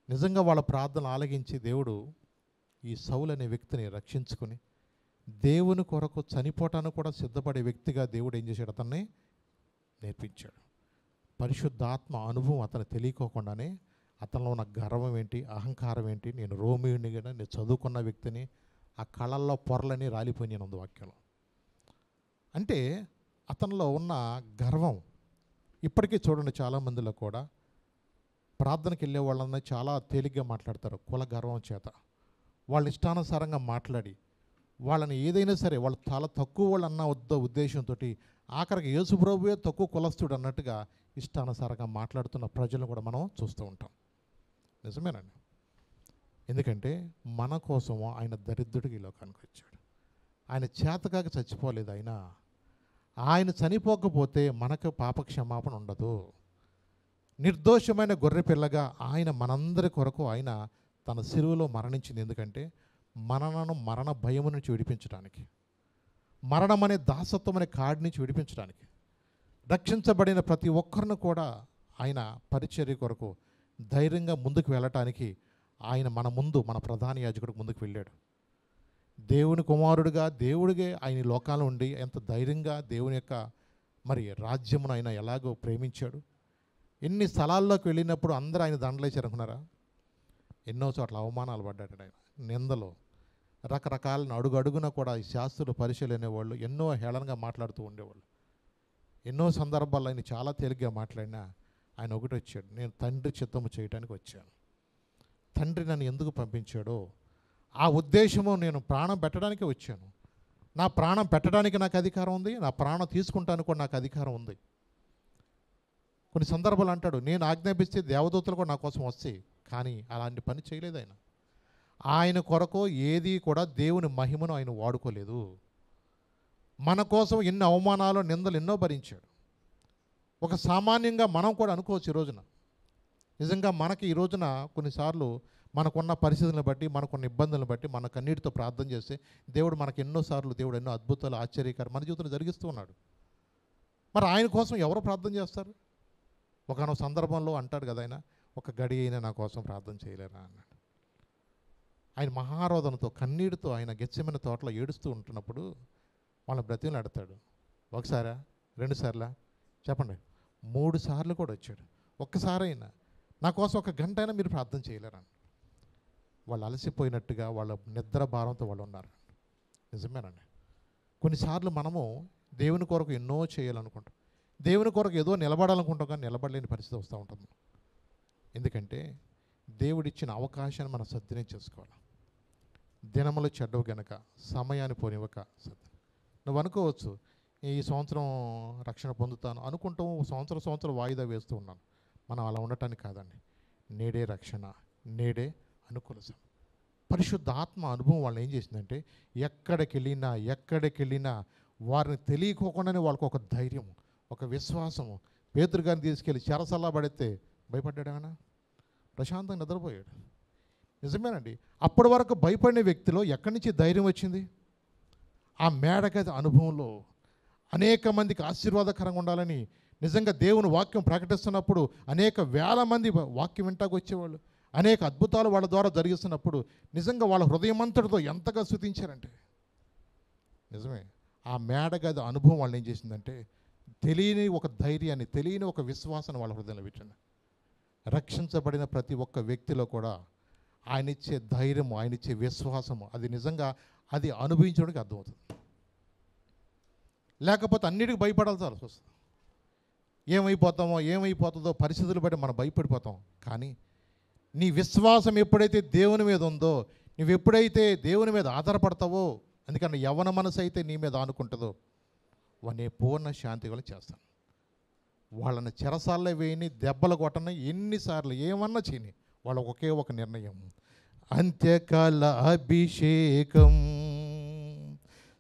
నిజంగా వాళ్ళ ప్రార్థన ఆలగించి దేవుడు ఈ సౌలు అనే వ్యక్తిని రక్షించుకుని దేవుని కొరకు చనిపోవటానికి కూడా సిద్ధపడే వ్యక్తిగా దేవుడు ఏం చేశాడు? అతన్ని నేర్పించాడు. పరిశుద్ధాత్మ అనుభవం అతను తెలియకోకుండానే అతనిలో ఉన్న గర్వం ఏంటి, అహంకారం ఏంటి, నేను రోమియుని కదా, నేను చదువుకున్న వ్యక్తిని, ఆ కళల్లో పొరలని రాలిపోయి ఉంది వాక్యంలో. అంటే అతనిలో ఉన్న గర్వం ఇప్పటికీ చూడండి చాలామందిలో కూడా ప్రార్థనకి వెళ్ళే వాళ్ళని చాలా తేలిగ్గా మాట్లాడతారు కుల గర్వం చేత. వాళ్ళ ఇష్టానుసారంగా మాట్లాడి వాళ్ళని ఏదైనా సరే వాళ్ళు చాలా తక్కువ వాళ్ళు అన్న ఉద్దేశంతో ఆఖరికి యేసుప్రభువే తక్కువ కులస్తుడు అన్నట్టుగా ఇష్టానుసారంగా మాట్లాడుతున్న ప్రజలను కూడా మనం చూస్తూ ఉంటాం. నిజమేనండి. ఎందుకంటే మన కోసము ఆయన దరిద్రుడికి ఈ లోకానికి వచ్చాడు. ఆయన చేతకాక చచ్చిపోలేదు. ఆయన చనిపోకపోతే మనకు పాప క్షమాపణ ఉండదు. నిర్దోషమైన గొర్రె పిల్లగా ఆయన మనందరి కొరకు ఆయన తన శిలువలో మరణించింది. ఎందుకంటే మనలను మరణ భయము నుంచి విడిపించడానికి, మరణం అనే దాసత్వం అనే కాడి నుంచి విడిపించడానికి, రక్షించబడిన ప్రతి ఒక్కరిని కూడా ఆయన పరిచర్య కొరకు ధైర్యంగా ముందుకు వెళ్ళటానికి ఆయన మన ప్రధాన యాజకుడికి ముందుకు వెళ్ళాడు. దేవుని కుమారుడిగా దేవుడిగా ఆయన లోకాల్లో ఉండి ఎంత ధైర్యంగా దేవుని యొక్క రాజ్యమును ఆయన ఎలాగో ప్రేమించాడు. ఎన్ని స్థలాల్లోకి వెళ్ళినప్పుడు అందరూ ఆయన దండలేశారు అనుకున్నారా? ఎన్నో చోట్ల అవమానాలు పడ్డాడు ఆయన, నిందలు, రకరకాలను అడుగున కూడా ఈ శాస్త్రులు పరిచయలు అనేవాళ్ళు ఎన్నో హేళనగా మాట్లాడుతూ ఉండేవాళ్ళు. ఎన్నో సందర్భాల్లో ఆయన చాలా తేలిగ్గా మాట్లాడినా ఆయన ఒకటి వచ్చాడు, నేను తండ్రి చిత్తము చేయడానికి వచ్చాను. తండ్రి నన్ను ఎందుకు పంపించాడో ఆ ఉద్దేశము, నేను ప్రాణం పెట్టడానికి వచ్చాను. నా ప్రాణం పెట్టడానికి నాకు అధికారం ఉంది, నా ప్రాణం తీసుకుంటానికి కూడా నాకు అధికారం ఉంది. కొన్ని సందర్భాలు అంటాడు, నేను ఆజ్ఞాపిస్తే దేవదూతలు కూడా నా కోసం వస్తాయి, కానీ అలాంటి పని చేయలేదు ఆయన. ఆయన కొరకు ఏది కూడా దేవుని మహిమను ఆయన వాడుకోలేదు. మన కోసం ఎన్ని అవమానాలు నిందలు ఎన్నో భరించాడు. ఒక సామాన్యంగా మనం కూడా అనుకోవచ్చు ఈ రోజున, నిజంగా మనకి ఈ రోజున కొన్నిసార్లు మనకున్న పరిస్థితులను బట్టి, మనకున్న ఇబ్బందులను బట్టి మన కన్నీటితో ప్రార్థన చేస్తే దేవుడు మనకు ఎన్నోసార్లు దేవుడు ఎన్నో అద్భుతాలు ఆశ్చర్యకరం మన జీవితంలో జరిగిస్తూ ఉన్నాడు. మరి ఆయన కోసం ఎవరు ప్రార్థన చేస్తారు? ఒకనొక సందర్భంలో అంటాడు కదా ఆయన, ఒక గడి అయినా నా కోసం ప్రార్థన చేయలేరా అన్నాడు. ఆయన మహారోధనతో కన్నీటితో ఆయన గెత్సెమనే తోటలో ఏడుస్తూ ఉంటున్నప్పుడు వాళ్ళ బ్రతిమలు ఆడతాడు. ఒకసారా, 2 సార్లా, చెప్పండి, 3 సార్లు కూడా వచ్చాడు. ఒక్కసారైనా నా కోసం 1 గంట అయినా మీరు ప్రార్థన చేయలేరా? వాళ్ళు అలసిపోయినట్టుగా వాళ్ళ నిద్ర భారంతో వాళ్ళు ఉన్నారు. నిజమేనండి. కొన్నిసార్లు మనము దేవుని కొరకు ఎన్నో చేయాలనుకుంటాం, దేవుని కొరకు ఏదో నిలబడాలనుకుంటాం, కానీ నిలబడలేని పరిస్థితి వస్తూ ఉంటుంది. ఎందుకంటే దేవుడిచ్చిన అవకాశాన్ని మనం సద్వినియోగం చేసుకోవాలి. దినములు చెడ్డవు గనక సమయాన్ని పోనివ్వక నువ్వు అనుకోవచ్చు, ఈ సంవత్సరం రక్షణ పొందుతాను అనుకుంటాం, సంవత్సరం వాయిదా వేస్తూ ఉన్నాను. మనం అలా ఉండటానికి కాదండి. నేడే రక్షణ, నేడే అనుకూల సమయం. పరిశుద్ధ ఆత్మ అనుభవం వాళ్ళని ఏం చేసిందంటే ఎక్కడికి వెళ్ళినా వారిని తెలియకోకుండానే వాళ్ళకు ఒక ధైర్యం, ఒక విశ్వాసము. పేతురు గారిని తీసుకెళ్ళి చెరసల్లా పడితే భయపడ్డాడేమన్నా? ప్రశాంతంగా నిద్రపోయాడు. నిజమేనండి. అప్పటి వరకు భయపడిన వ్యక్తిలో ఎక్కడి నుంచి ధైర్యం వచ్చింది? ఆ మేడగది అనుభవంలో అనేక మందికి ఆశీర్వాదకరంగా ఉండాలని నిజంగా దేవుని వాక్యం ప్రకటిస్తున్నప్పుడు అనేక వేల మంది వాక్యం వింటాకు వచ్చేవాళ్ళు, అనేక అద్భుతాలు వాళ్ళ ద్వారా జరిగిస్తున్నప్పుడు నిజంగా వాళ్ళ హృదయమంతటితో ఎంతగా స్తుతించారంటే నిజమే. ఆ మేడగది అనుభవం వాళ్ళని ఏం చేసిందంటే తెలియని ఒక ధైర్యాన్ని, తెలియని ఒక విశ్వాసాన్ని వాళ్ళ హృదయంలో పెట్టింది. రక్షించబడిన ప్రతి ఒక్క వ్యక్తిలో కూడా ఆయన ఇచ్చే ధైర్యము, ఆయన ఇచ్చే విశ్వాసము, అది నిజంగా అది అనుభవించడానికి అర్థమవుతుంది. లేకపోతే అన్నిటికీ భయపడాల్సి వస్తుంది. ఏమైపోతుందో పరిస్థితులు బట్టి మనం భయపడిపోతాం. కానీ నీ విశ్వాసం ఎప్పుడైతే దేవుని మీద ఉందో, నువ్వు ఎప్పుడైతే దేవుని మీద ఆధారపడతావో, అందుకని యవ్వన మనసు అయితే నీ మీద ఆనుకుంటుందో వాడిని పూర్ణ శాంతి కూడా చేస్తాను. వాళ్ళని చెరసాల్లో వేయని, దెబ్బలు కొట్టని, ఎన్నిసార్లు ఏమన్నా చేయని, వాళ్ళ ఒకే ఒక నిర్ణయం, అంత్యకాల అభిషేకం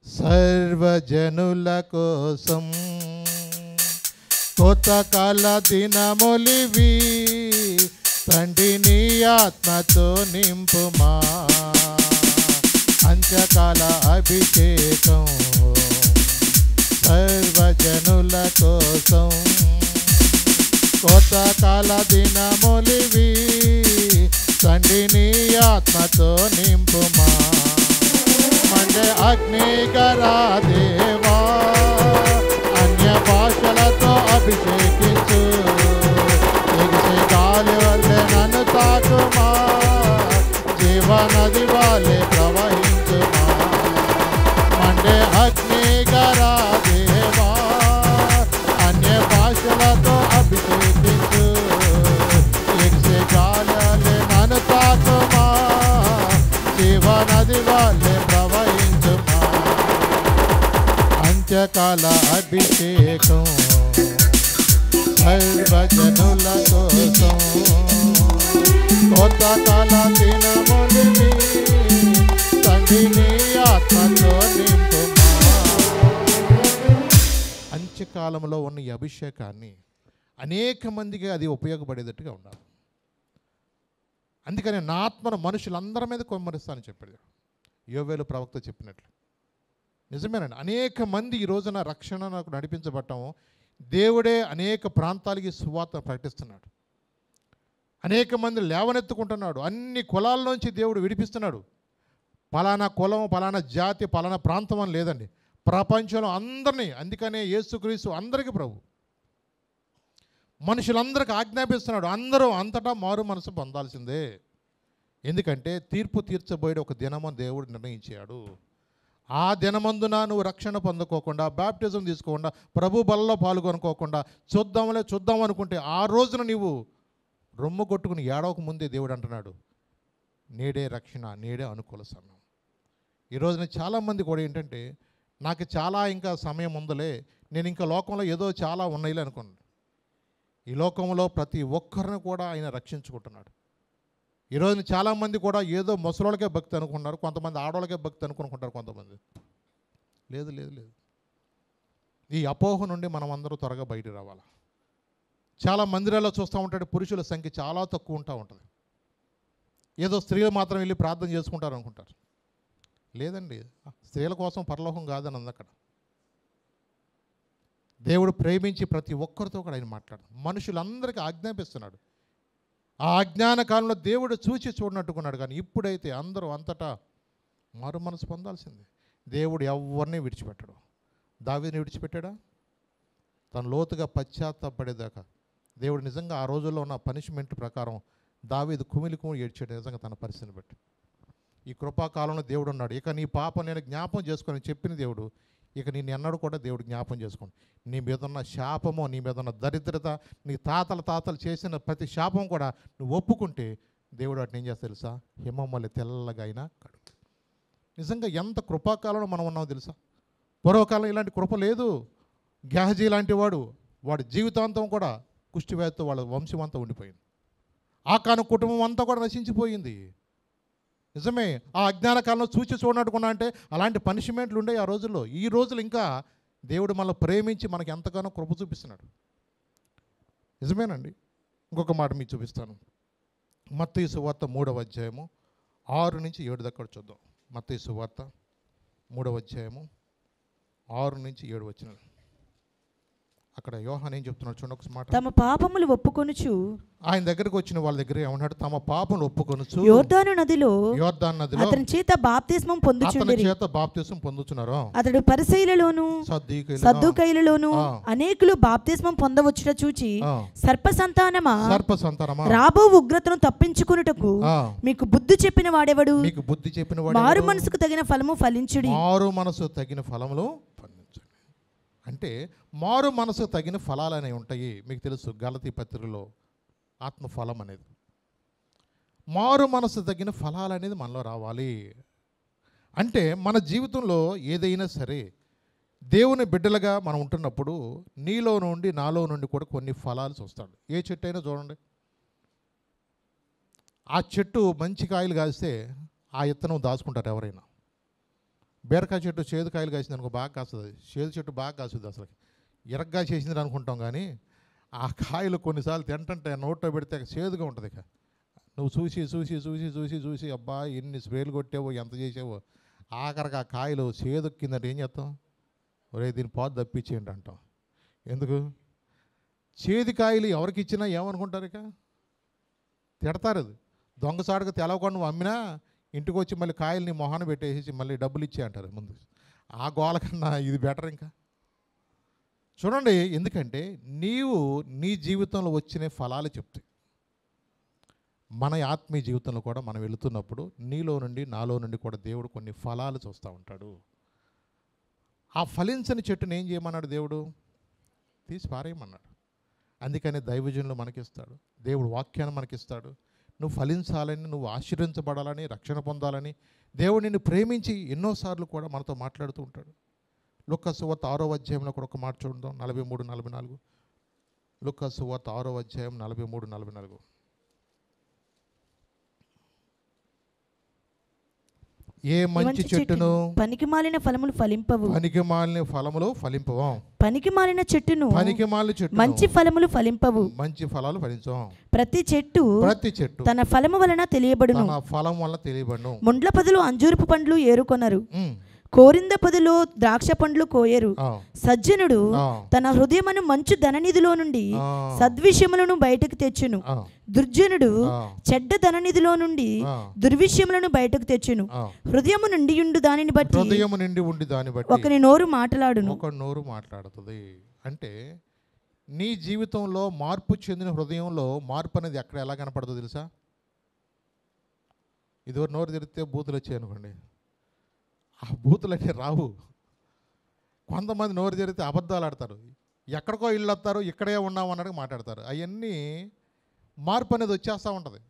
సర్వజనుల కోసం, కొత్త కాల దినములివి, తండ్రి నీ ఆత్మతో నింపుమా. అంత్యకాల అభిషేకం సర్వజనుల కోసం, కొత్త కాల దినములివి, తండ్రి నీ ఆత్మతో నింపుమా. మండే అగ్నిగరా దేవా, అన్య భాషలతో అభిషేకించు, ఎగిసే గాలి వల్లే నన్ను తాకుమా, జీవనది వల్లే ప్రవహించుమా. మండే అగ్నిగరా దేవా, అన్య భాషలతో నది వలె ప్రవహించుమా. అంత్యకాల అభిషేకం సర్వజనుల కోసం, కొత్త కాల దినములివి తండ్రిని ఆత్మతో నింపుమా. అంత్యకాలంలో ఉన్న ఈ అభిషేకాన్ని అనేక మందికి అది ఉపయోగపడేటట్టుగా ఉండాలి. అందుకని నా ఆత్మను మనుషులందరి మీద కుమ్మరిస్తానని చెప్పాడు యోవేలు ప్రవక్త చెప్పినట్లు. నిజమేనండి, అనేక మంది ఈ రోజున రక్షణ నాకు నడిపించబడటం, దేవుడే అనేక ప్రాంతాలకి సువార్త ప్రకటిస్తున్నాడు. అనేక మంది లేవనెత్తుకుంటున్నాడు. అన్ని కులాల్లోంచి దేవుడు విడిపిస్తున్నాడు. పలానా కులం, పలానా జాతి, పలానా ప్రాంతం అని లేదండి, ప్రపంచంలో అందరినీ. అందుకనే యేసుక్రీస్తు అందరికీ ప్రభు, మనుషులందరికీ ఆజ్ఞాపిస్తున్నాడు. అందరూ అంతటా మారు మనసు పొందాల్సిందే. ఎందుకంటే తీర్పు తీర్చబోయే ఒక దినమని దేవుడు నిర్ణయించాడు. ఆ దినమందున నువ్వు రక్షణ పొందుకోకుండా, బ్యాప్టిజం తీసుకోకుండా, ప్రభు బలలో పాల్గొనుకోకుండా, చూద్దాం అనుకుంటే ఆ రోజున నీవు రొమ్ము కొట్టుకుని ఏడవక ముందే దేవుడు అంటున్నాడు, నేడే రక్షణ, నేడే అనుకూల సమయం. ఈ రోజున చాలామంది కూడా ఏంటంటే, నాకు చాలా ఇంకా సమయం ఉందలే, నేను ఇంకా లోకంలో ఏదో చాలా ఉన్నాయిలే అనుకోండి. ఈ లోకంలో ప్రతి ఒక్కరిని కూడా ఆయన రక్షించుకుంటున్నాడు. ఈ రోజున చాలామంది కూడా ఏదో ముసలోళ్ళకే భక్తి అనుకుంటున్నారు, కొంతమంది ఆడవాళ్ళకే భక్తి అనుకుంటారు, కొంతమంది లేదు లేదు లేదు. ఈ అపోహ నుండి మనం అందరూ త్వరగా బయట రావాలి. చాలా మందిరాల్లో చూస్తూ ఉంటాడు, పురుషుల సంఖ్య చాలా తక్కువ ఉంటుంది. ఏదో స్త్రీలు మాత్రం వెళ్ళి ప్రార్థన చేసుకుంటారు అనుకుంటారు. లేదండి, స్త్రీల కోసం పరలోకం కాదని అంది అక్కడ. దేవుడు ప్రేమించి ప్రతి ఒక్కరితో కూడా ఆయన మాట్లాడు, మనుషులందరికీ ఆజ్ఞాపిస్తున్నాడు. ఆ అజ్ఞాన కాలంలో దేవుడు చూచి చూడనట్టుకున్నాడు. కానీ ఇప్పుడైతే అందరూ అంతటా మారు మనసు పొందాల్సిందే. దేవుడు ఎవరిని విడిచిపెట్టడు. దావీదుని విడిచిపెట్టాడా? తను లోతుగా పశ్చాత్తాపడేదాకా దేవుడు నిజంగా ఆ రోజుల్లో ఉన్న పనిష్మెంట్ ప్రకారం దావీదు కుమిలి ఏడ్చాడు నిజంగా తన పరిస్థితిని బట్టి. ఈ కృపాకాలంలో దేవుడు ఉన్నాడు. ఇక నీ పాపం నేను జ్ఞాపం చేసుకొని చెప్పిన దేవుడు, ఇక నేను ఎన్నడూ కూడా దేవుడు జ్ఞాపం చేసుకోండి. నీ మీద ఉన్న శాపము, నీ మీద ఉన్న దరిద్రత, నీ తాతలు చేసిన ప్రతి శాపం కూడా నువ్వు ఒప్పుకుంటే దేవుడు వాటిని ఏం చేస్తా తెలుసా? హిమమ్మల్ని తెల్లగా అయినా కడు. నిజంగా ఎంత కృపాకాలంలో మనం ఉన్నామో తెలుసా? పూర్వకాలం ఇలాంటి కృప లేదు. గెహజీ లాంటి వాడు జీవితాంతం కూడా కుష్టివ్యాధితో వాళ్ళ వంశం అంతా ఉండిపోయింది. ఆకాను కుటుంబం అంతా కూడా నశించిపోయింది. నిజమే, ఆ అజ్ఞాన కాలంలో చూచి చూడనట్టుకున్నా అంటే అలాంటి పనిష్మెంట్లు ఉండే ఆ రోజుల్లో. ఈ రోజులు ఇంకా దేవుడు మనల్ని ప్రేమించి మనకి ఎంతగానో కృప చూపిస్తున్నాడు. నిజమేనండి. ఇంకొక మాట మీకు చూపిస్తాను. మత్తయి సువార్త 3వ అధ్యాయము 6 నుంచి 7 దాకా చూద్దాం. మత్తయి సువార్త 3వ అధ్యాయము 6 నుంచి 7 వచనాలు. అక్కడ యోహాను ఏం చెప్తున్నాడు చూడండి ఒక మాట. తమ పాపములు ఒప్పుకొనుచు, ఆయన దగ్గరికి వచ్చిన వాళ్ళ దగ్గర ఏమన్నాడు? తమ పాపములు ఒప్పుకొనుచు యోర్దాను నదిలో అతని చేత బాప్తిస్మం పొందుచున్నారు. అతడు పరిసయ్యులలోను సద్దూకయ్యులలోను అనేకులు బాప్తిస్మం పొందవచ్చుట చూచి, సర్ప సంతానమా రాబో ఉగ్రతను తప్పించుకొనుటకు మీకు బుద్ధి చెప్పిన వాడెవడు? మారు మనసుకు తగిన ఫలము ఫలించుడి. మారు మనసు తగిన ఫలములు అంటే మారు మనసు తగిన ఫలాలు అనేవి ఉంటాయి. మీకు తెలుసు గలతీ పత్రికలో ఆత్మఫలం అనేది. మారు మనసు తగిన ఫలాలు అనేది మనలో రావాలి. అంటే మన జీవితంలో ఏదైనా సరే దేవుని బిడ్డలుగా మనం ఉంటున్నప్పుడు నీలో నుండి నాలో నుండి కూడా కొన్ని ఫలాలు చూస్తాడు. ఏ చెట్టు అయినా చూడండి, ఆ చెట్టు మంచి కాయలు కాస్తే ఆ ఇత్తనం దాచుకుంటారు ఎవరైనా. బీరకాయ చెట్టు చేదు కాయలు కాసింది అనుకో బాగా కాస్తుంది, చేదు చెట్టు బాగా కాస్తుంది, అసలు ఇరగ్గా చేసింది అనుకుంటాం. కానీ ఆ కాయలు కొన్నిసార్లు తింటుంటే నోట్లో పెడితే చేదుగా ఉంటుంది. ఇక నువ్వు చూసి చూసి చూసి చూసి చూసి అబ్బా ఎన్ని స్ప్రేలు కొట్టావో ఎంత చేసావో ఆఖరికి ఆ కాయలు చేదొక్కిందంటే ఏం చేస్తాం? ఒరే దీన్ని పాదు తప్పించేయండి అంటాం. ఎందుకు? చేదు కాయలు ఎవరికి ఇచ్చినా ఏమనుకుంటారు? ఇక తిడతారు. అది దొంగసాడుగా తెలవకుండా నువ్వు అమ్మినా ఇంటికి వచ్చి మళ్ళీ కాయల్ని మొహాన పెట్టేసి మళ్ళీ డబ్బులు ఇచ్చే అంటారు ముందు. ఆ గోల కన్నా ఇది బెటర్. ఇంకా చూడండి, ఎందుకంటే నీవు నీ జీవితంలో వచ్చిన ఫలాలు చెప్తాయి. మన ఆత్మీయ జీవితంలో కూడా మనం వెళుతున్నప్పుడు నీలో నుండి నాలో నుండి కూడా దేవుడు కొన్ని ఫలాలు చూస్తూ ఉంటాడు. ఆ ఫలించని చెట్టుని ఏం చేయమన్నాడు? దేవుడు తీసి పారేయమన్నాడు. అందుకని దైవజనులు మనకిస్తాడు, దేవుడు వాక్యాన్ని మనకిస్తాడు. నువ్వు ఫలించాలని, నువ్వు ఆశీర్వించబడాలని, రక్షణ పొందాలని దేవుడు నిన్ను ప్రేమించి ఎన్నోసార్లు కూడా మనతో మాట్లాడుతూ ఉంటాడు. లూకా సువార్త 6వ అధ్యాయంలో కూడా ఒక మాట చూద్దాం, 43, 44. లూకా సువార్త 6వ అధ్యాయం 43, 44. ఏ మంచి చెట్టును పనికిమాలిన ఫలములు ఫలింపవు, పనికిమాలిన ఫలములు ఫలింపవు. పనికిమాలిన చెట్టును పనికిమాలిన చెట్టు మంచి ఫలములు ఫలింపవు. మంచి ఫలాలు ఫలించవు. ప్రతి చెట్టు తన ఫలము వలన తెలియబడును. తన ఫలం వల్ల తెలియబడును. ముండ్ల పొదలు అంజూరపు పండ్లు ఏరుకొనరు, కోరింద పొదలో ద్రాక్ష పండ్లు కోయరు. సజ్జనుడు తన హృదయమును మంచు ధననిధిలో నుండి సద్విషయములను బయటకు తెచ్చును. దుర్జనుడు చెడ్డ ధననిధిలో నుండి దుర్విషయములను బయటకు తెచ్చును. హృదయము నిండి ఉండి దానిని బట్టి ఒకని నోరు మాట్లాడుతుంది. అంటే నీ జీవితంలో మార్పు చెందిన హృదయంలో మార్పు అనేది ఎక్కడ ఎలా కనపడుతుందో తెలుసా? ఇదివరకు నోరు తెరిస్తే బూతులు వచ్చాయి అనుకోండి, ఆ బూతులు అంటే రావు. కొంతమంది నోరు తెరిస్తే అబద్ధాలు ఆడతారు, ఎక్కడికో ఇళ్ళు వస్తారు, ఇక్కడే ఉన్నాము అన్నట్టుగా మాట్లాడతారు. అవన్నీ మార్పు అనేది వచ్చేస్తూ ఉంటుంది.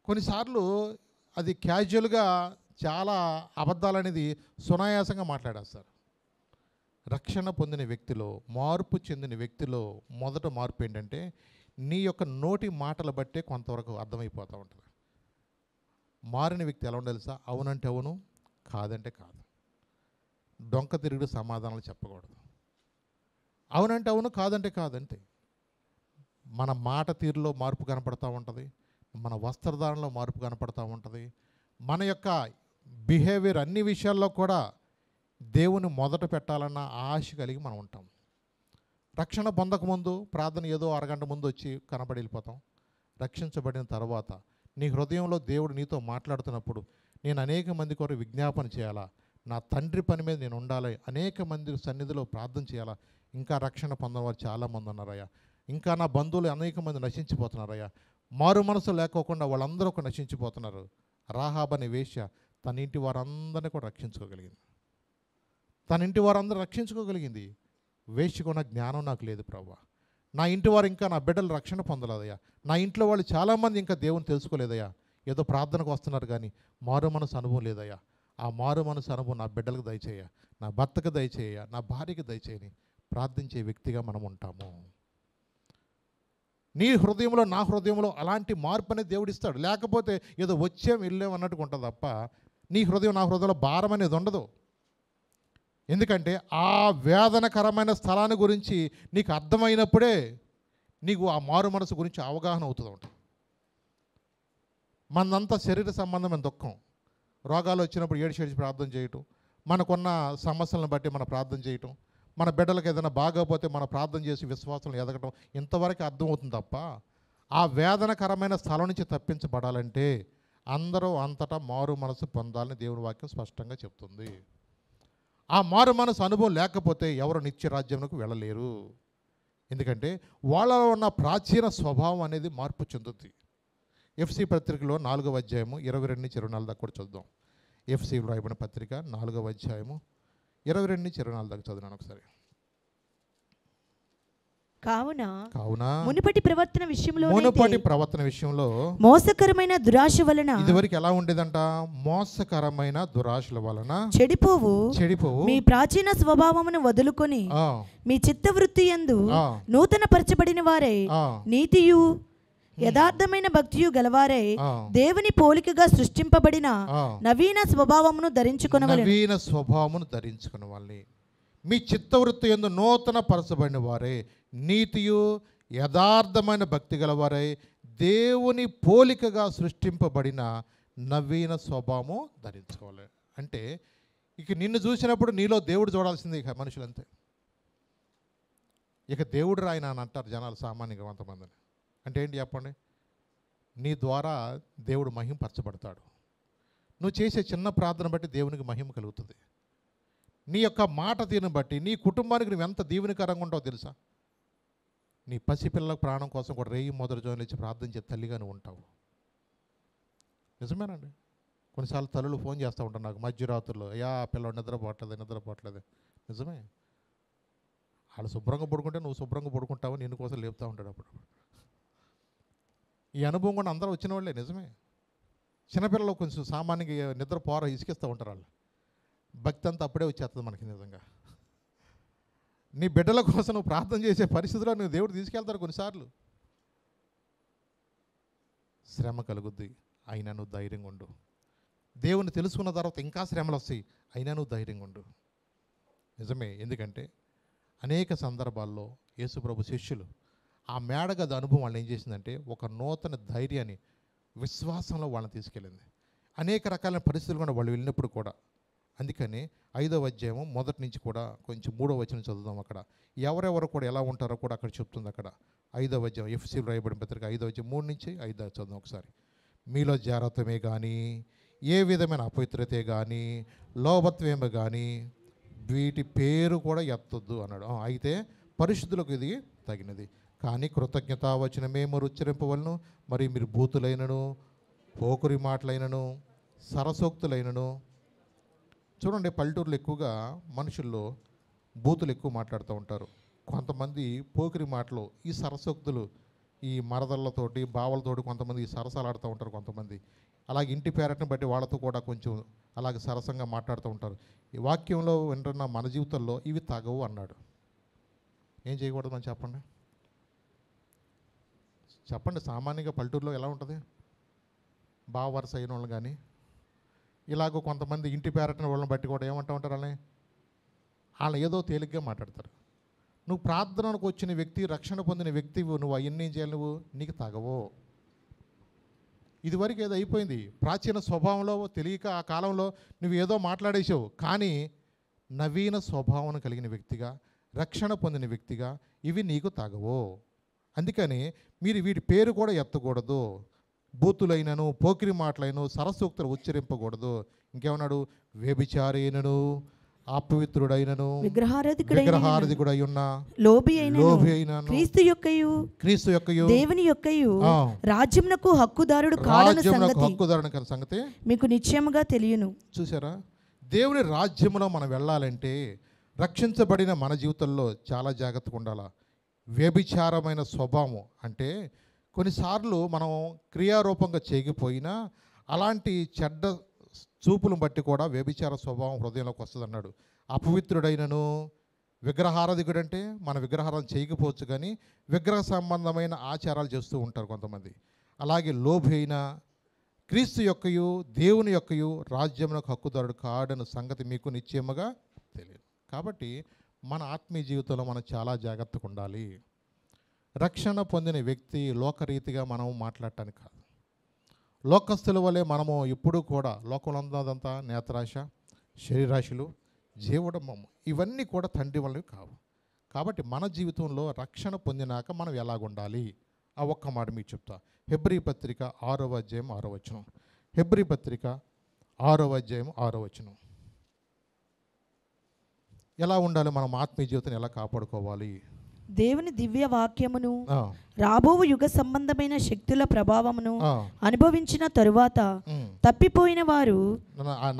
కొన్నిసార్లు అది క్యాజువల్గా చాలా అబద్ధాలు అనేది సునాయాసంగా మాట్లాడేస్తారు. రక్షణ పొందిన వ్యక్తిలో, మార్పు చెందిన వ్యక్తిలో మొదట మార్పు ఏంటంటే నీ యొక్క నోటి మాటలు బట్టే కొంతవరకు అర్థమైపోతూ ఉంటుంది. మారిన వ్యక్తి ఎలా ఉండాలి తెలుసా? అవునంటే అవును, కాదంటే కాదు. డొంక తిరుగుడు సమాధానాలు చెప్పకూడదు. అవునంటే అవును, కాదంటే కాదంటే. మన మాట తీరులో మార్పు కనపడతా ఉంటుంది, మన వస్త్రధారణలో మార్పు కనపడతా ఉంటుంది, మన యొక్క బిహేవియర్ అన్ని విషయాల్లో కూడా దేవుని మొదట పెట్టాలన్న ఆశ కలిగి మనం ఉంటాం. రక్షణ పొందకముందు ప్రార్థన ఏదో అరగంట ముందు వచ్చి కనబడి వెళ్ళిపోతాం. రక్షించబడిన తర్వాత నీ హృదయంలో దేవుడు నీతో మాట్లాడుతున్నప్పుడు నేను అనేక మంది కొరకు విజ్ఞాపన చేయాలా, నా తండ్రి పని మీద నేను ఉండాలి, అనేక మంది సన్నిధిలో ప్రార్థన చేయాలా. ఇంకా రక్షణ పొందవారు చాలామంది ఉన్నారయ్యా, ఇంకా నా బంధువులు అనేక మంది నశించిపోతున్నారయ్యా, మారు మనసు లేకోకుండా వాళ్ళందరూ ఒక నశించిపోతున్నారు. రాహాబ్ అనే వేశ్య తన ఇంటి వారందరినీ కూడా రక్షించుకోగలిగింది. తన ఇంటి వారందరూ రక్షించుకోగలిగింది. వేశ్యకున్న జ్ఞానం నాకు లేదు ప్రభువా, నా ఇంటి వారు ఇంకా నా బిడ్డలు రక్షణ పొందలేదయ్యా, నా ఇంట్లో వాళ్ళు చాలామంది ఇంకా దేవుని తెలుసుకోలేదయ్యా, ఏదో ప్రార్థనకు వస్తున్నారు కానీ మారు మనసు అనుభవం లేదయ్యా. ఆ మారు మనసు అనుభవం నా బిడ్డలకు దయచేయ, నా భర్తకు దయచేయ, నా భార్యకు దయచేయని ప్రార్థించే వ్యక్తిగా మనం ఉంటాము. నీ హృదయంలో, నా హృదయంలో అలాంటి మార్పు అనేది దేవుడిస్తాడు. లేకపోతే ఏదో వచ్చాం వెళ్ళాం అన్నట్టుగా ఉంటుంది తప్ప నీ హృదయం, నా హృదయంలో భారం అనేది ఉండదు. ఎందుకంటే ఆ వేదనకరమైన స్థలాన్ని గురించి నీకు అర్థమైనప్పుడే నీకు ఆ మారు మనసు గురించి అవగాహన అవుతుంది ఉంటుంది. మనదంతా శరీర సంబంధమైన దుఃఖం, రోగాలు వచ్చినప్పుడు ఏడిచేసి ప్రార్థన చేయటం, మనకున్న సమస్యలను బట్టి మన ప్రార్థన చేయటం, మన బిడ్డలకు ఏదైనా బాగోపోతే మన ప్రార్థన చేసి విశ్వాసం ఎదగటం, ఇంతవరకు అర్థమవుతుంది తప్ప ఆ వేదనకరమైన స్థలం నుంచి తప్పించబడాలంటే అందరూ అంతటా మారు మనసు పొందాలని దేవుని వాక్యం స్పష్టంగా చెప్తుంది. ఆ మారు మనసు అనుభవం లేకపోతే ఎవరు నిత్య రాజ్యంలోకి వెళ్ళలేరు. ఎందుకంటే వాళ్ళలో ఉన్న ప్రాచీన స్వభావం అనేది మార్పు చెందుతుంది. ఎఫ్సి పత్రికలో 4వ అధ్యాయము 22-24 దాకా కూడా చదువుదాం. ఎఫ్సి రాయబడిన పత్రిక 4వ అధ్యాయము 22-24 దాకా చదువునాను ఒకసారి. కావున మునుపటి ప్రవర్తన విషయంలో మోసకరమైన దురాశ వలన, ఇదివరకు ఎలా ఉండేదంట? మోసకరమైన దురాశల వలన చెడిపోవు మీ ప్రాచీన స్వభావమును వదులుకొని మీ చిత్తవృత్తి యందు నూతన పరచబడిన వారే నీతియు యథార్థమైన భక్తియు గలవారే దేవుని పోలికగా సృష్టింపబడిన నవీన స్వభావమును ధరించుకొనవలెను. మీ చిత్తవృత్తి యందు నూతన పరచబడిన వారే నీతియు యథార్థమైన భక్తి గలవారై దేవుని పోలికగా సృష్టింపబడిన నవీన స్వభావము ధరించుకోవాలి. అంటే ఇక నిన్ను చూసినప్పుడు నీలో దేవుడు చూడాల్సింది. ఇక మనుషులంతే, ఇక దేవుడు రాయన అని అంటారు జనాలు సామాన్యంగా కొంతమందిని. అంటే ఏంటి చెప్పండి? నీ ద్వారా దేవుడు మహిమపరచబడతాడు. నువ్వు చేసే చిన్న ప్రార్థన బట్టి దేవునికి మహిమ కలుగుతుంది. నీ యొక్క మాట తీరుని బట్టి నీ కుటుంబానికి నువ్వు ఎంత దీవెనకరంగా ఉంటావో తెలుసా? నీ పసిపిల్లల ప్రాణం కోసం కూడా రేయి మొదటి జోన్లు ఇచ్చి ప్రార్థించే తల్లిగా నువ్వు ఉంటావు. నిజమేనండి. కొన్నిసార్లు తల్లులు ఫోన్ చేస్తూ ఉంటారు నాకు మధ్యరాత్రుల్లో, అయ్యా పిల్లలు నిద్రపోవట్లేదు. నిజమే. వాళ్ళు శుభ్రంగా పడుకుంటే నువ్వు శుభ్రంగా పడుకుంటావు, నిన్ను కోసం లేపుతూ ఉంటాడు. అప్పుడు ఈ అనుభవం కూడా అందరూ వచ్చిన వాళ్ళే, నిజమే. చిన్నపిల్లలు కొంచెం సామాన్యంగా నిద్ర పోర ఇసుకిస్తూ ఉంటారు వాళ్ళు. భక్తి అంతా అప్పుడే వచ్చేస్తుంది మనకి నిజంగా. నీ బిడ్డల కోసం నువ్వు ప్రార్థన చేసే పరిస్థితిలో నువ్వు దేవుడు తీసుకెళ్తారు కొన్నిసార్లు. శ్రమ కలుగుద్ది, అయినా నువ్వు ధైర్యంగా ఉండు. దేవుని తెలుసుకున్న తర్వాత ఇంకా శ్రమలు వస్తాయి, అయినా నువ్వు ధైర్యంగా ఉండు. నిజమే. ఎందుకంటే అనేక సందర్భాల్లో యేసుప్రభు శిష్యులు ఆ మేడగది అనుభవం వాళ్ళని ఏం చేసిందంటే ఒక నూతన ధైర్యాన్ని, విశ్వాసంలో వాళ్ళని తీసుకెళ్ళింది. అనేక రకాలైన పరిస్థితులు కూడా వాళ్ళు వెళ్ళినప్పుడు కూడా. అందుకని 5వ అధ్యాయం మొదటి నుంచి కూడా కొంచెం 3వ వచనం చదువుదాం. అక్కడ ఎవరెవరు కూడా ఎలా ఉంటారో కూడా అక్కడ చెప్తుంది. అక్కడ 5వ అధ్యాయం ఎఫ్ఎస్సీలో రాయబడిన పత్రిక 5వ అధ్యాయం 3 నుంచి 5 చదువుదాం ఒకసారి. మీలో జాగ్రత్తమే కానీ, ఏ విధమైన అపవిత్రతే కానీ, లోభత్వమే కానీ వీటి పేరు కూడా ఎత్తొద్దు అన్నాడు. అయితే పరిశుద్ధులకు ఇది తగినది. కానీ కృతజ్ఞతావచనమేమో ఉచ్చరింపవలను. మరి మీరు బూతులైనను, పోకురి మాటలైనను, సరసోక్తులైనను. చూడండి, పల్లెటూరులో ఎక్కువగా మనుషుల్లో బూతులు ఎక్కువ మాట్లాడుతూ ఉంటారు. కొంతమంది పోకిరి మాటలు, ఈ సరసోక్తులు, ఈ మరదళ్ళతోటి బావలతోటి కొంతమంది సరసాలు ఆడుతూ ఉంటారు. కొంతమంది అలాగే ఇంటి పేరట్ని బట్టి వాళ్ళతో కూడా కొంచెం అలాగే సరసంగా మాట్లాడుతూ ఉంటారు. ఈ వాక్యంలో వింటున్న మన జీవితంలో ఇవి తగవు అన్నాడు. ఏం చేయకూడదు మనం చెప్పండి. సామాన్యంగా పల్లెటూరులో ఎలా ఉంటుంది? బావ వరుస అయిన వాళ్ళు కానీ ఇలాగో కొంతమంది ఇంటి పేరట్టిన వాళ్ళని బట్టి కూడా ఏమంటూ ఉంటారు, వాళ్ళని ఏదో తేలిగ్గా మాట్లాడతారు. నువ్వు ప్రార్థనకు వచ్చిన వ్యక్తి, రక్షణ పొందిన వ్యక్తి, నువ్వు అవన్నీ చేయాలి, నువ్వు నీకు తగవో. ఇదివరకు ఏదో అయిపోయింది, ప్రాచీన స్వభావంలో తెలియక ఆ కాలంలో నువ్వు ఏదో మాట్లాడేసావు. కానీ నవీన స్వభావం కలిగిన వ్యక్తిగా, రక్షణ పొందిన వ్యక్తిగా ఇవి నీకు తగవో. అందుకని మీరు వీటి పేరు కూడా ఎత్తకూడదు. బూతులైనను, పోకిరి మాటలైనను, సరసూక్తులు ఉచ్చరింపకూడదు. ఇంకేమన్నాడు? వ్యభిచారైనను, అపవిత్రుడైనను, విగ్రహారాధికుడై ఉన్న, లోభి అయినను, క్రీస్తు యొక్కయు దేవుని యొక్కయు రాజ్యమునకు హక్కుదారుడు కాడని సంగతి మీకు నిశ్చయముగా తెలియను. చూసారా? దేవుని రాజ్యములో మనం వెళ్ళాలంటే రక్షించబడిన మన జీవితంలో చాలా జాగ్రత్తగా ఉండాలా. వ్యభిచారమైన స్వభావం అంటే కొన్నిసార్లు మనం క్రియారూపంగా చేయకపోయినా అలాంటి చెడ్డ చూపులను బట్టి కూడా వ్యభిచార స్వభావం హృదయంలోకి వస్తుంది అన్నాడు. అపవిత్రుడైనను, విగ్రహారాధికుడు అంటే మన విగ్రహారాధన చేయకపోవచ్చు కానీ విగ్రహ సంబంధమైన ఆచారాలు చేస్తూ ఉంటారు కొంతమంది. అలాగే లోభి అయిన, క్రీస్తు యొక్కయు దేవుని యొక్కయు రాజ్యమునకు హక్కుదారుడు కాడని సంగతి మీకు నిశ్చయముగా తెలియదు. కాబట్టి మన ఆత్మీయ జీవితంలో మనం చాలా జాగ్రత్తగా ఉండాలి. రక్షణ పొందిన వ్యక్తి లోకరీతిగా మనం మాట్లాడటానికి కాదు. లోకస్తుల వలె మనము ఎప్పుడూ కూడా లోకంలో నేత్రాశ, శరీరాశలు, జీవడమము ఇవన్నీ కూడా తండ్రి వలె కావు. కాబట్టి మన జీవితంలో రక్షణ పొందినాక మనం ఎలాగుండాలి ఆ ఒక్క మాట మీకు చెప్తా. హెబ్రీ పత్రిక 6వ అధ్యాయం 6వ వచనం. హెబ్రీ పత్రిక 6వ అధ్యాయం 6వ వచనం. ఎలా ఉండాలి, మనం ఆత్మీయ జీవితాన్ని ఎలా కాపాడుకోవాలి? దేవుని దివ్య వాక్యమును రాబో యుగ సంబంధమైన శక్తుల ప్రభావమును అనుభవించిన తరువాత తప్పిపోయిన వారు,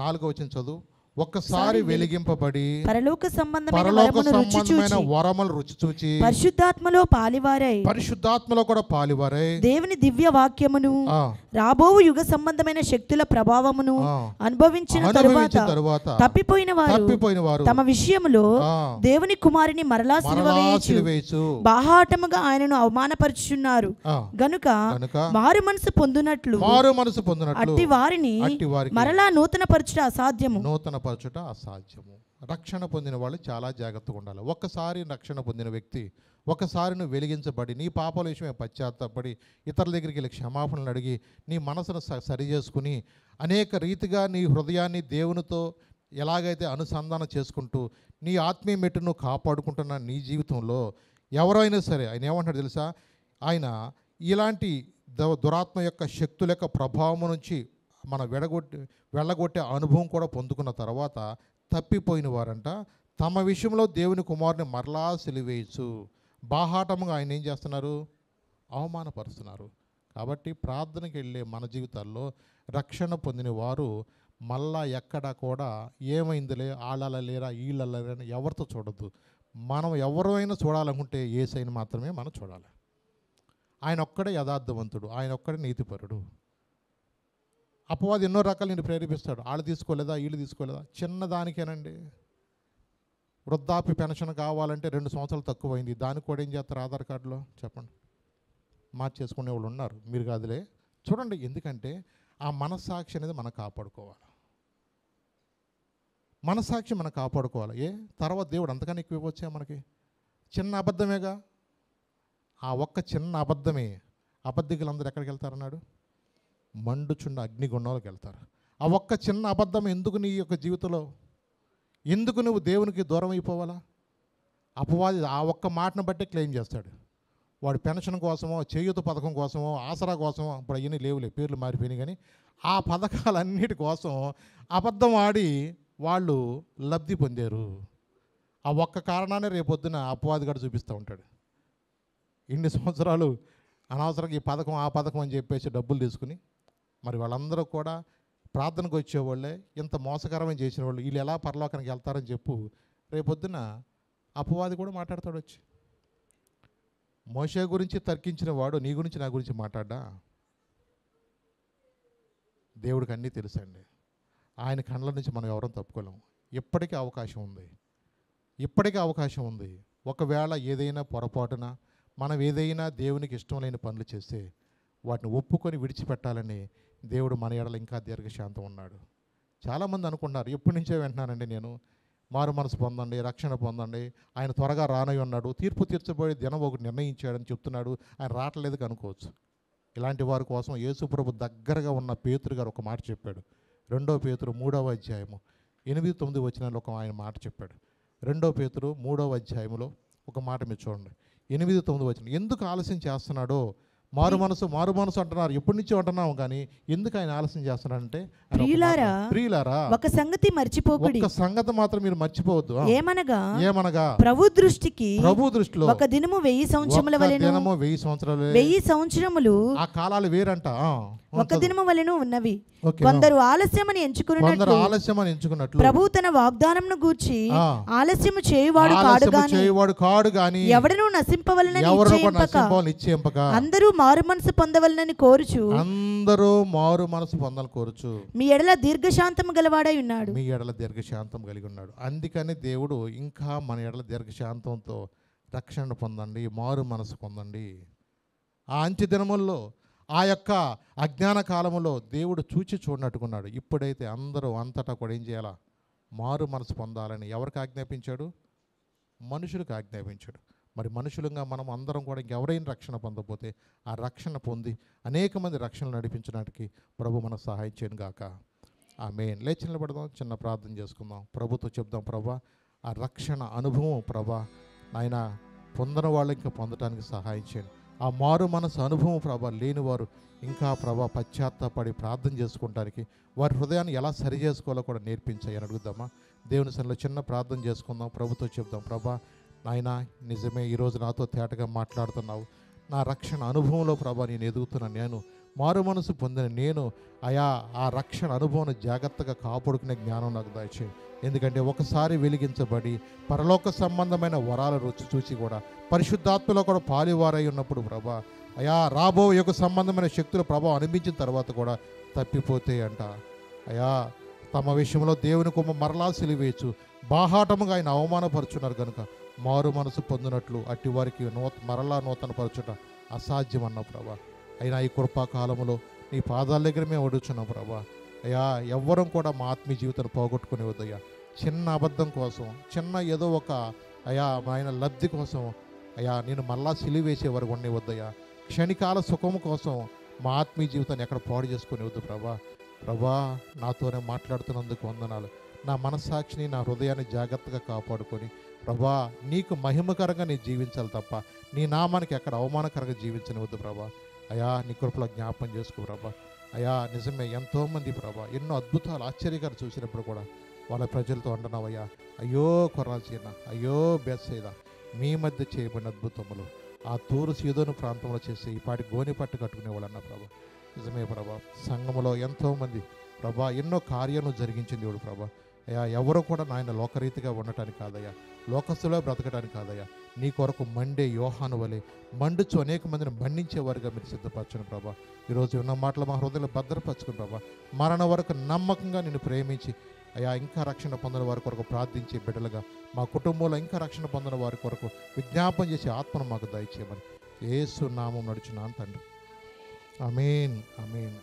4వ వచనం చదువు. ఒక్కసారి వెలిగింపబడి పరలోక సంబంధమైన వరములు రుచి చూచి పరిశుద్ధాత్మలో కూడా పాలివారై దేవుని దివ్య వాక్యమును రాబో యుగ సంబంధమైన శక్తుల ప్రభావమును అనుభవించిన తరువాత తప్పిపోయిన వారు తమ విషయములో దేవుని కుమారుని మరలా సిలువ వేయు బాహాటముగా ఆయనను అవమానపరుచుచున్నారు గనుక మారు మనసు పొందునట్లు అట్టి వారిని మరలా నూతన పరచుట అసాధ్యము. రక్షణ పొందిన వాళ్ళు చాలా జాగ్రత్తగా ఉండాలి. ఒక్కసారి రక్షణ పొందిన వ్యక్తి, ఒకసారి నువ్వు వెలిగించబడి నీ పాపాల విషయమే పశ్చాత్తాపడి ఇతరుల దగ్గరికి వెళ్ళి క్షమాపణలు అడిగి నీ మనసును సరి చేసుకుని అనేక రీతిగా నీ హృదయాన్ని దేవునితో ఎలాగైతే అనుసంధానం చేసుకుంటూ నీ ఆత్మీయ మెట్టును కాపాడుకుంటున్న నీ జీవితంలో ఎవరైనా సరే, ఆయన ఏమంటాడు తెలుసా? ఆయన ఇలాంటి దురాత్మ యొక్క శక్తుల యొక్క ప్రభావం నుంచి మన వెళ్ళగొట్టే అనుభవం కూడా పొందుకున్న తర్వాత తప్పిపోయిన వారంట తమ విషయంలో దేవుని కుమారుని మరలా సిలువేయచ్చు బాహాటముగా ఆయన ఏం చేస్తున్నారు? అవమానపరుస్తున్నారు. కాబట్టి ప్రార్థనకి వెళ్ళే మన జీవితాల్లో రక్షణ పొందిన వారు మళ్ళా ఎక్కడా కూడా ఏమైందిలే, ఆళ్ళ లేరా వీళ్ళ లేరా ఎవరితో చూడొద్దు. మనం ఎవరైనా చూడాలనుకుంటే యేసయ్యను మాత్రమే మనం చూడాలి. ఆయన ఒక్కడే యథార్థవంతుడు, ఆయన ఒక్కడే నీతిపరుడు. అపవాది ఎన్నో రకాలు నేను ప్రేరేపిస్తాడు. వాళ్ళు తీసుకోలేదా, వీళ్ళు తీసుకోలేదా, చిన్నదానికేనండి. వృద్ధాప్య పెన్షన్ కావాలంటే 2 సంవత్సరాలు తక్కువైంది, దానికి కూడా ఏం చేస్తారు ఆధార్ కార్డులో చెప్పండి, మార్చేసుకునే వాళ్ళు ఉన్నారు. మీరు కాదులే, చూడండి. ఎందుకంటే ఆ మనస్సాక్షి అనేది మనం కాపాడుకోవాలి. మనస్సాక్షి మనం కాపాడుకోవాలి. తర్వాత దేవుడు అంతకన్నా ఎక్కువ ఇవ్వచ్చా మనకి? చిన్న అబద్ధమేగా, ఆ ఒక్క చిన్న అబద్ధమే. అబద్ధికులందరూ ఎక్కడికి వెళ్తారన్నాడు? మండుచుండ అగ్నిగుండంలోకి వెళ్తారు. ఆ ఒక్క చిన్న అబద్ధం ఎందుకు నీ యొక్క జీవితంలో, ఎందుకు నువ్వు దేవునికి దూరం అయిపోవాలా? అపవాది ఆ ఒక్క మాటను బట్టే క్లెయిమ్ చేస్తాడు. వాడు పెన్షన్ కోసమో, చేయూత పథకం కోసమో, ఆసరా కోసమో, ఇప్పుడు అవన్నీ లేవులే, పేర్లు మారిపోయినాయి. కానీ ఆ పథకాలన్నిటి కోసం అబద్ధం ఆడి వాళ్ళు లబ్ధి పొందారు. ఆ ఒక్క కారణాన్ని రేపొద్దున అపవాది గడు చూపిస్తూ ఉంటాడు. ఇన్ని సంవత్సరాలు అనవసరంగా ఈ పథకం ఆ పథకం అని చెప్పేసి డబ్బులు తీసుకుని, మరి వాళ్ళందరూ కూడా ప్రార్థనకు వచ్చేవాళ్ళే ఇంత మోసకరమైన చేసిన వాళ్ళు, వీళ్ళు ఎలా పరలోకానికి వెళ్తారని చెప్పు రేపొద్దున అపవాది కూడా మాట్లాడతాడు వచ్చి. మోషే గురించి తర్కించిన వాడు నీ గురించి నా గురించి మాట్లాడ్డా? దేవుడికి అన్నీ తెలుసండి. ఆయన కండ్ల నుంచి మనం ఎవరం తప్పుకోలేం. ఇప్పటికీ అవకాశం ఉంది, ఇప్పటికీ అవకాశం ఉంది. ఒకవేళ ఏదైనా పొరపాటున మనం ఏదైనా దేవునికి ఇష్టం లేని పనులు చేస్తే వాటిని ఒప్పుకొని విడిచిపెట్టాలని దేవుడు మన ఎడల ఇంకా దీర్ఘశాంతం ఉన్నాడు. చాలామంది అనుకుంటున్నారు, ఎప్పటి నుంచో వింటున్నానండి నేను, మారు మనసు పొందండి, రక్షణ పొందండి, ఆయన త్వరగా రానై ఉన్నాడు, తీర్పు తీర్చబోయే దినం ఒకటి నిర్ణయించాడని చెప్తున్నాడు, ఆయన రావట్లేదు అనుకోవచ్చు. ఇలాంటి వారి కోసం యేసుప్రభు దగ్గరగా ఉన్న పేతురు గారు ఒక మాట చెప్పాడు. 2 పేతురు 3వ అధ్యాయము 8-9 వచనాల్లో ఒక ఆయన మాట చెప్పాడు. 2 పేతురు 3వ అధ్యాయములో ఒక మాట మీరు చూడండి, 8-9 వచనం. ఎందుకు ఆలస్యం చేస్తున్నాడో, మారు మనసు అంటున్నారు, ఎప్పటి నుంచో అంటున్నాం, కానీ ఎందుకు ఆయన ఆలస్యం చేస్తున్నాడంటే, ప్రియులారా ఒక సంగతి మర్చిపోకుడి, ఒక సంగతి మాత్రం మీరు మర్చిపోవద్దు. ఏమనగా ప్రభు దృష్టిలో ఒక దినము 1000 సంవత్సరముల వలెను, 1000 సంవత్సరాలు, 1000 సంవత్సరములు ఆ కాలాలు వేరంట, ఒక దినము వలెను ఉన్నవి. కొందరు ఆలస్యమని ఎంచుకున్నట్లు ప్రభు తన వాగ్దానమును గూర్చి ఆలస్యము చేయువాడు కాడు గాని ఎవడను నశింపవలనని నిశ్చయింపక అందరూ మారు మనసు పొందవలనని కోరుచు మీ ఎడల దీర్ఘశాంతము గలవాడై ఉన్నాడు. మీ ఎడల దీర్ఘశాంతం కలిగి ఉన్నాడు. అందుకని దేవుడు ఇంకా మన ఎడల దీర్ఘశాంతంతో రక్షణ పొందండి, మారు మనసు పొందండి. ఆ అంత్య దినముల్లో, ఆ యొక్క అజ్ఞాన కాలంలో దేవుడు చూచి చూడనట్టుకున్నాడు. ఇప్పుడైతే అందరూ అంతటా కూడా ఏం చేయాలా? మారు మనసు పొందాలని ఎవరికి ఆజ్ఞాపించాడు? మనుషులకు ఆజ్ఞాపించాడు. మరి మనుషులుగా మనం అందరం కూడా ఇంకెవరైనా రక్షణ పొందకపోతే ఆ రక్షణ పొంది అనేక మంది రక్షణ నడిపించడానికి ప్రభు మనకు సహాయం చేయను గాక. ఆమేన్. లేచి నిలబడదాం, చిన్న ప్రార్థన చేసుకుందాం, ప్రభుతో చెప్దాం, ప్రభా ఆ రక్షణ అనుభవం ప్రభా ఆయన పొందని వాళ్ళు ఇంకా పొందడానికి సహాయం చేయండి. ఆ మారు మనసు అనుభవం ప్రభా లేనివారు ఇంకా ప్రభా పశ్చాత్తాపడి ప్రార్థన చేసుకోవడానికి వారి హృదయాన్ని ఎలా సరి చేసుకోవాలో కూడా నేర్పించాయని అడుగుదామా? దేవుని సన్నిధిలో చిన్న ప్రార్థన చేసుకుందాం, ప్రభుతో చెప్దాం, ప్రభా నాయన నిజమే ఈరోజు నాతో తేటగా మాట్లాడుతున్నావు. నా రక్షణ అనుభవంలో ప్రభా నేను ఎదుగుతున్నాను, నేను మారు మనసు పొందిన నేను ఆ రక్షణ అనుభవాన్ని జాగ్రత్తగా కాపాడుకునే జ్ఞానం నాకు దయచేయి. ఎందుకంటే ఒకసారి వెలిగించబడి పరలోక సంబంధమైన వరాల రుచి చూసి కూడా పరిశుద్ధాత్మలో కూడా పాలివారై ఉన్నప్పుడు ప్రభా రాబో యొక్క సంబంధమైన శక్తుల ప్రభావం అనిపించిన తర్వాత కూడా తప్పిపోతే అంట తమ విషయంలో దేవుని కొమ్మ మరలా సిలివేయచ్చు బాహాటముగా ఆయన అవమానపరుచున్నారు కనుక మారు మనసు పొందినట్లు అట్టి వారికి మరలా నూతన పరచుట అసాధ్యం అన్న ప్రభా. అయినా ఈ కృపాకాలంలో నీ పాదాల దగ్గర మేము అడుగుచున్నాం ప్రభా. ఎవ్వరం కూడా మా ఆత్మీయ జీవితాన్ని పోగొట్టుకునే వద్దయ్యా. చిన్న అబద్ధం కోసం, చిన్న ఏదో ఒక ఆయన లబ్ధి కోసం నేను మళ్ళా సిలివేసే వరకు ఉండేవద్దయ్యా. క్షణికాల సుఖము కోసం మా ఆత్మీయ జీవితాన్ని ఎక్కడ పాడు చేసుకునే వద్దు ప్రభా. నాతోనే మాట్లాడుతున్నందుకు వందనాలు. నా మనస్సాక్షిని, నా హృదయాన్ని జాగ్రత్తగా కాపాడుకొని ప్రభా నీకు మహిమకరంగా నేను జీవించాలి తప్ప నీ నామానికి ఎక్కడ అవమానకరంగా జీవించనివద్దు ప్రభా. నీ కృపలో జ్ఞాపం చేసుకో ప్రభా. నిజమే ఎంతోమంది ప్రభా ఎన్నో అద్భుతాలు ఆశ్చర్యకరం చూసినప్పుడు కూడా వాళ్ళ ప్రజలతో అంటున్నావయ్యా, అయ్యో కొరాజీన, అయ్యో బెత్సైదా, మీ మధ్య చేయబడిన అద్భుతములు ఆ తూరు సీదోను ప్రాంతంలో చేసి ఈ పాటి గోని పట్టు కట్టుకునేవాళ్ళు అన్న ప్రభా. నిజమే ప్రభా, సంఘములో ఎంతోమంది ప్రభా ఎన్నో కార్యాలను జరిగించింది దేవుడు ప్రభా. ఎవరు కూడా నాయన లోకరీతిగా ఉండటానికి కాదయ్యా, లోకస్తులో బ్రతకడానికి కాదయ్యా, నీ కొరకు మండే యోహాను వలె మండుచు అనేక మందిని మండించేవారుగా మీరు సిద్ధపరచను ప్రభా. ఈరోజు ఉన్న మాటలు మా హృదయంలో భద్రపరచుకుని ప్రభా. మరణ వరకు నమ్మకంగా నిన్ను ప్రేమించి అయ్యా ఇంకా రక్షణ పొందిన వారి కొరకు ప్రార్థించే బిడ్డలుగా, మా కుటుంబంలో ఇంకా రక్షణ పొందిన వారి కొరకు విజ్ఞాపం చేసే ఆత్మను మాకు దయచేయమని యేసు నామం నడుచున్నాను తండ్రి. ఆమేన్, ఆమేన్.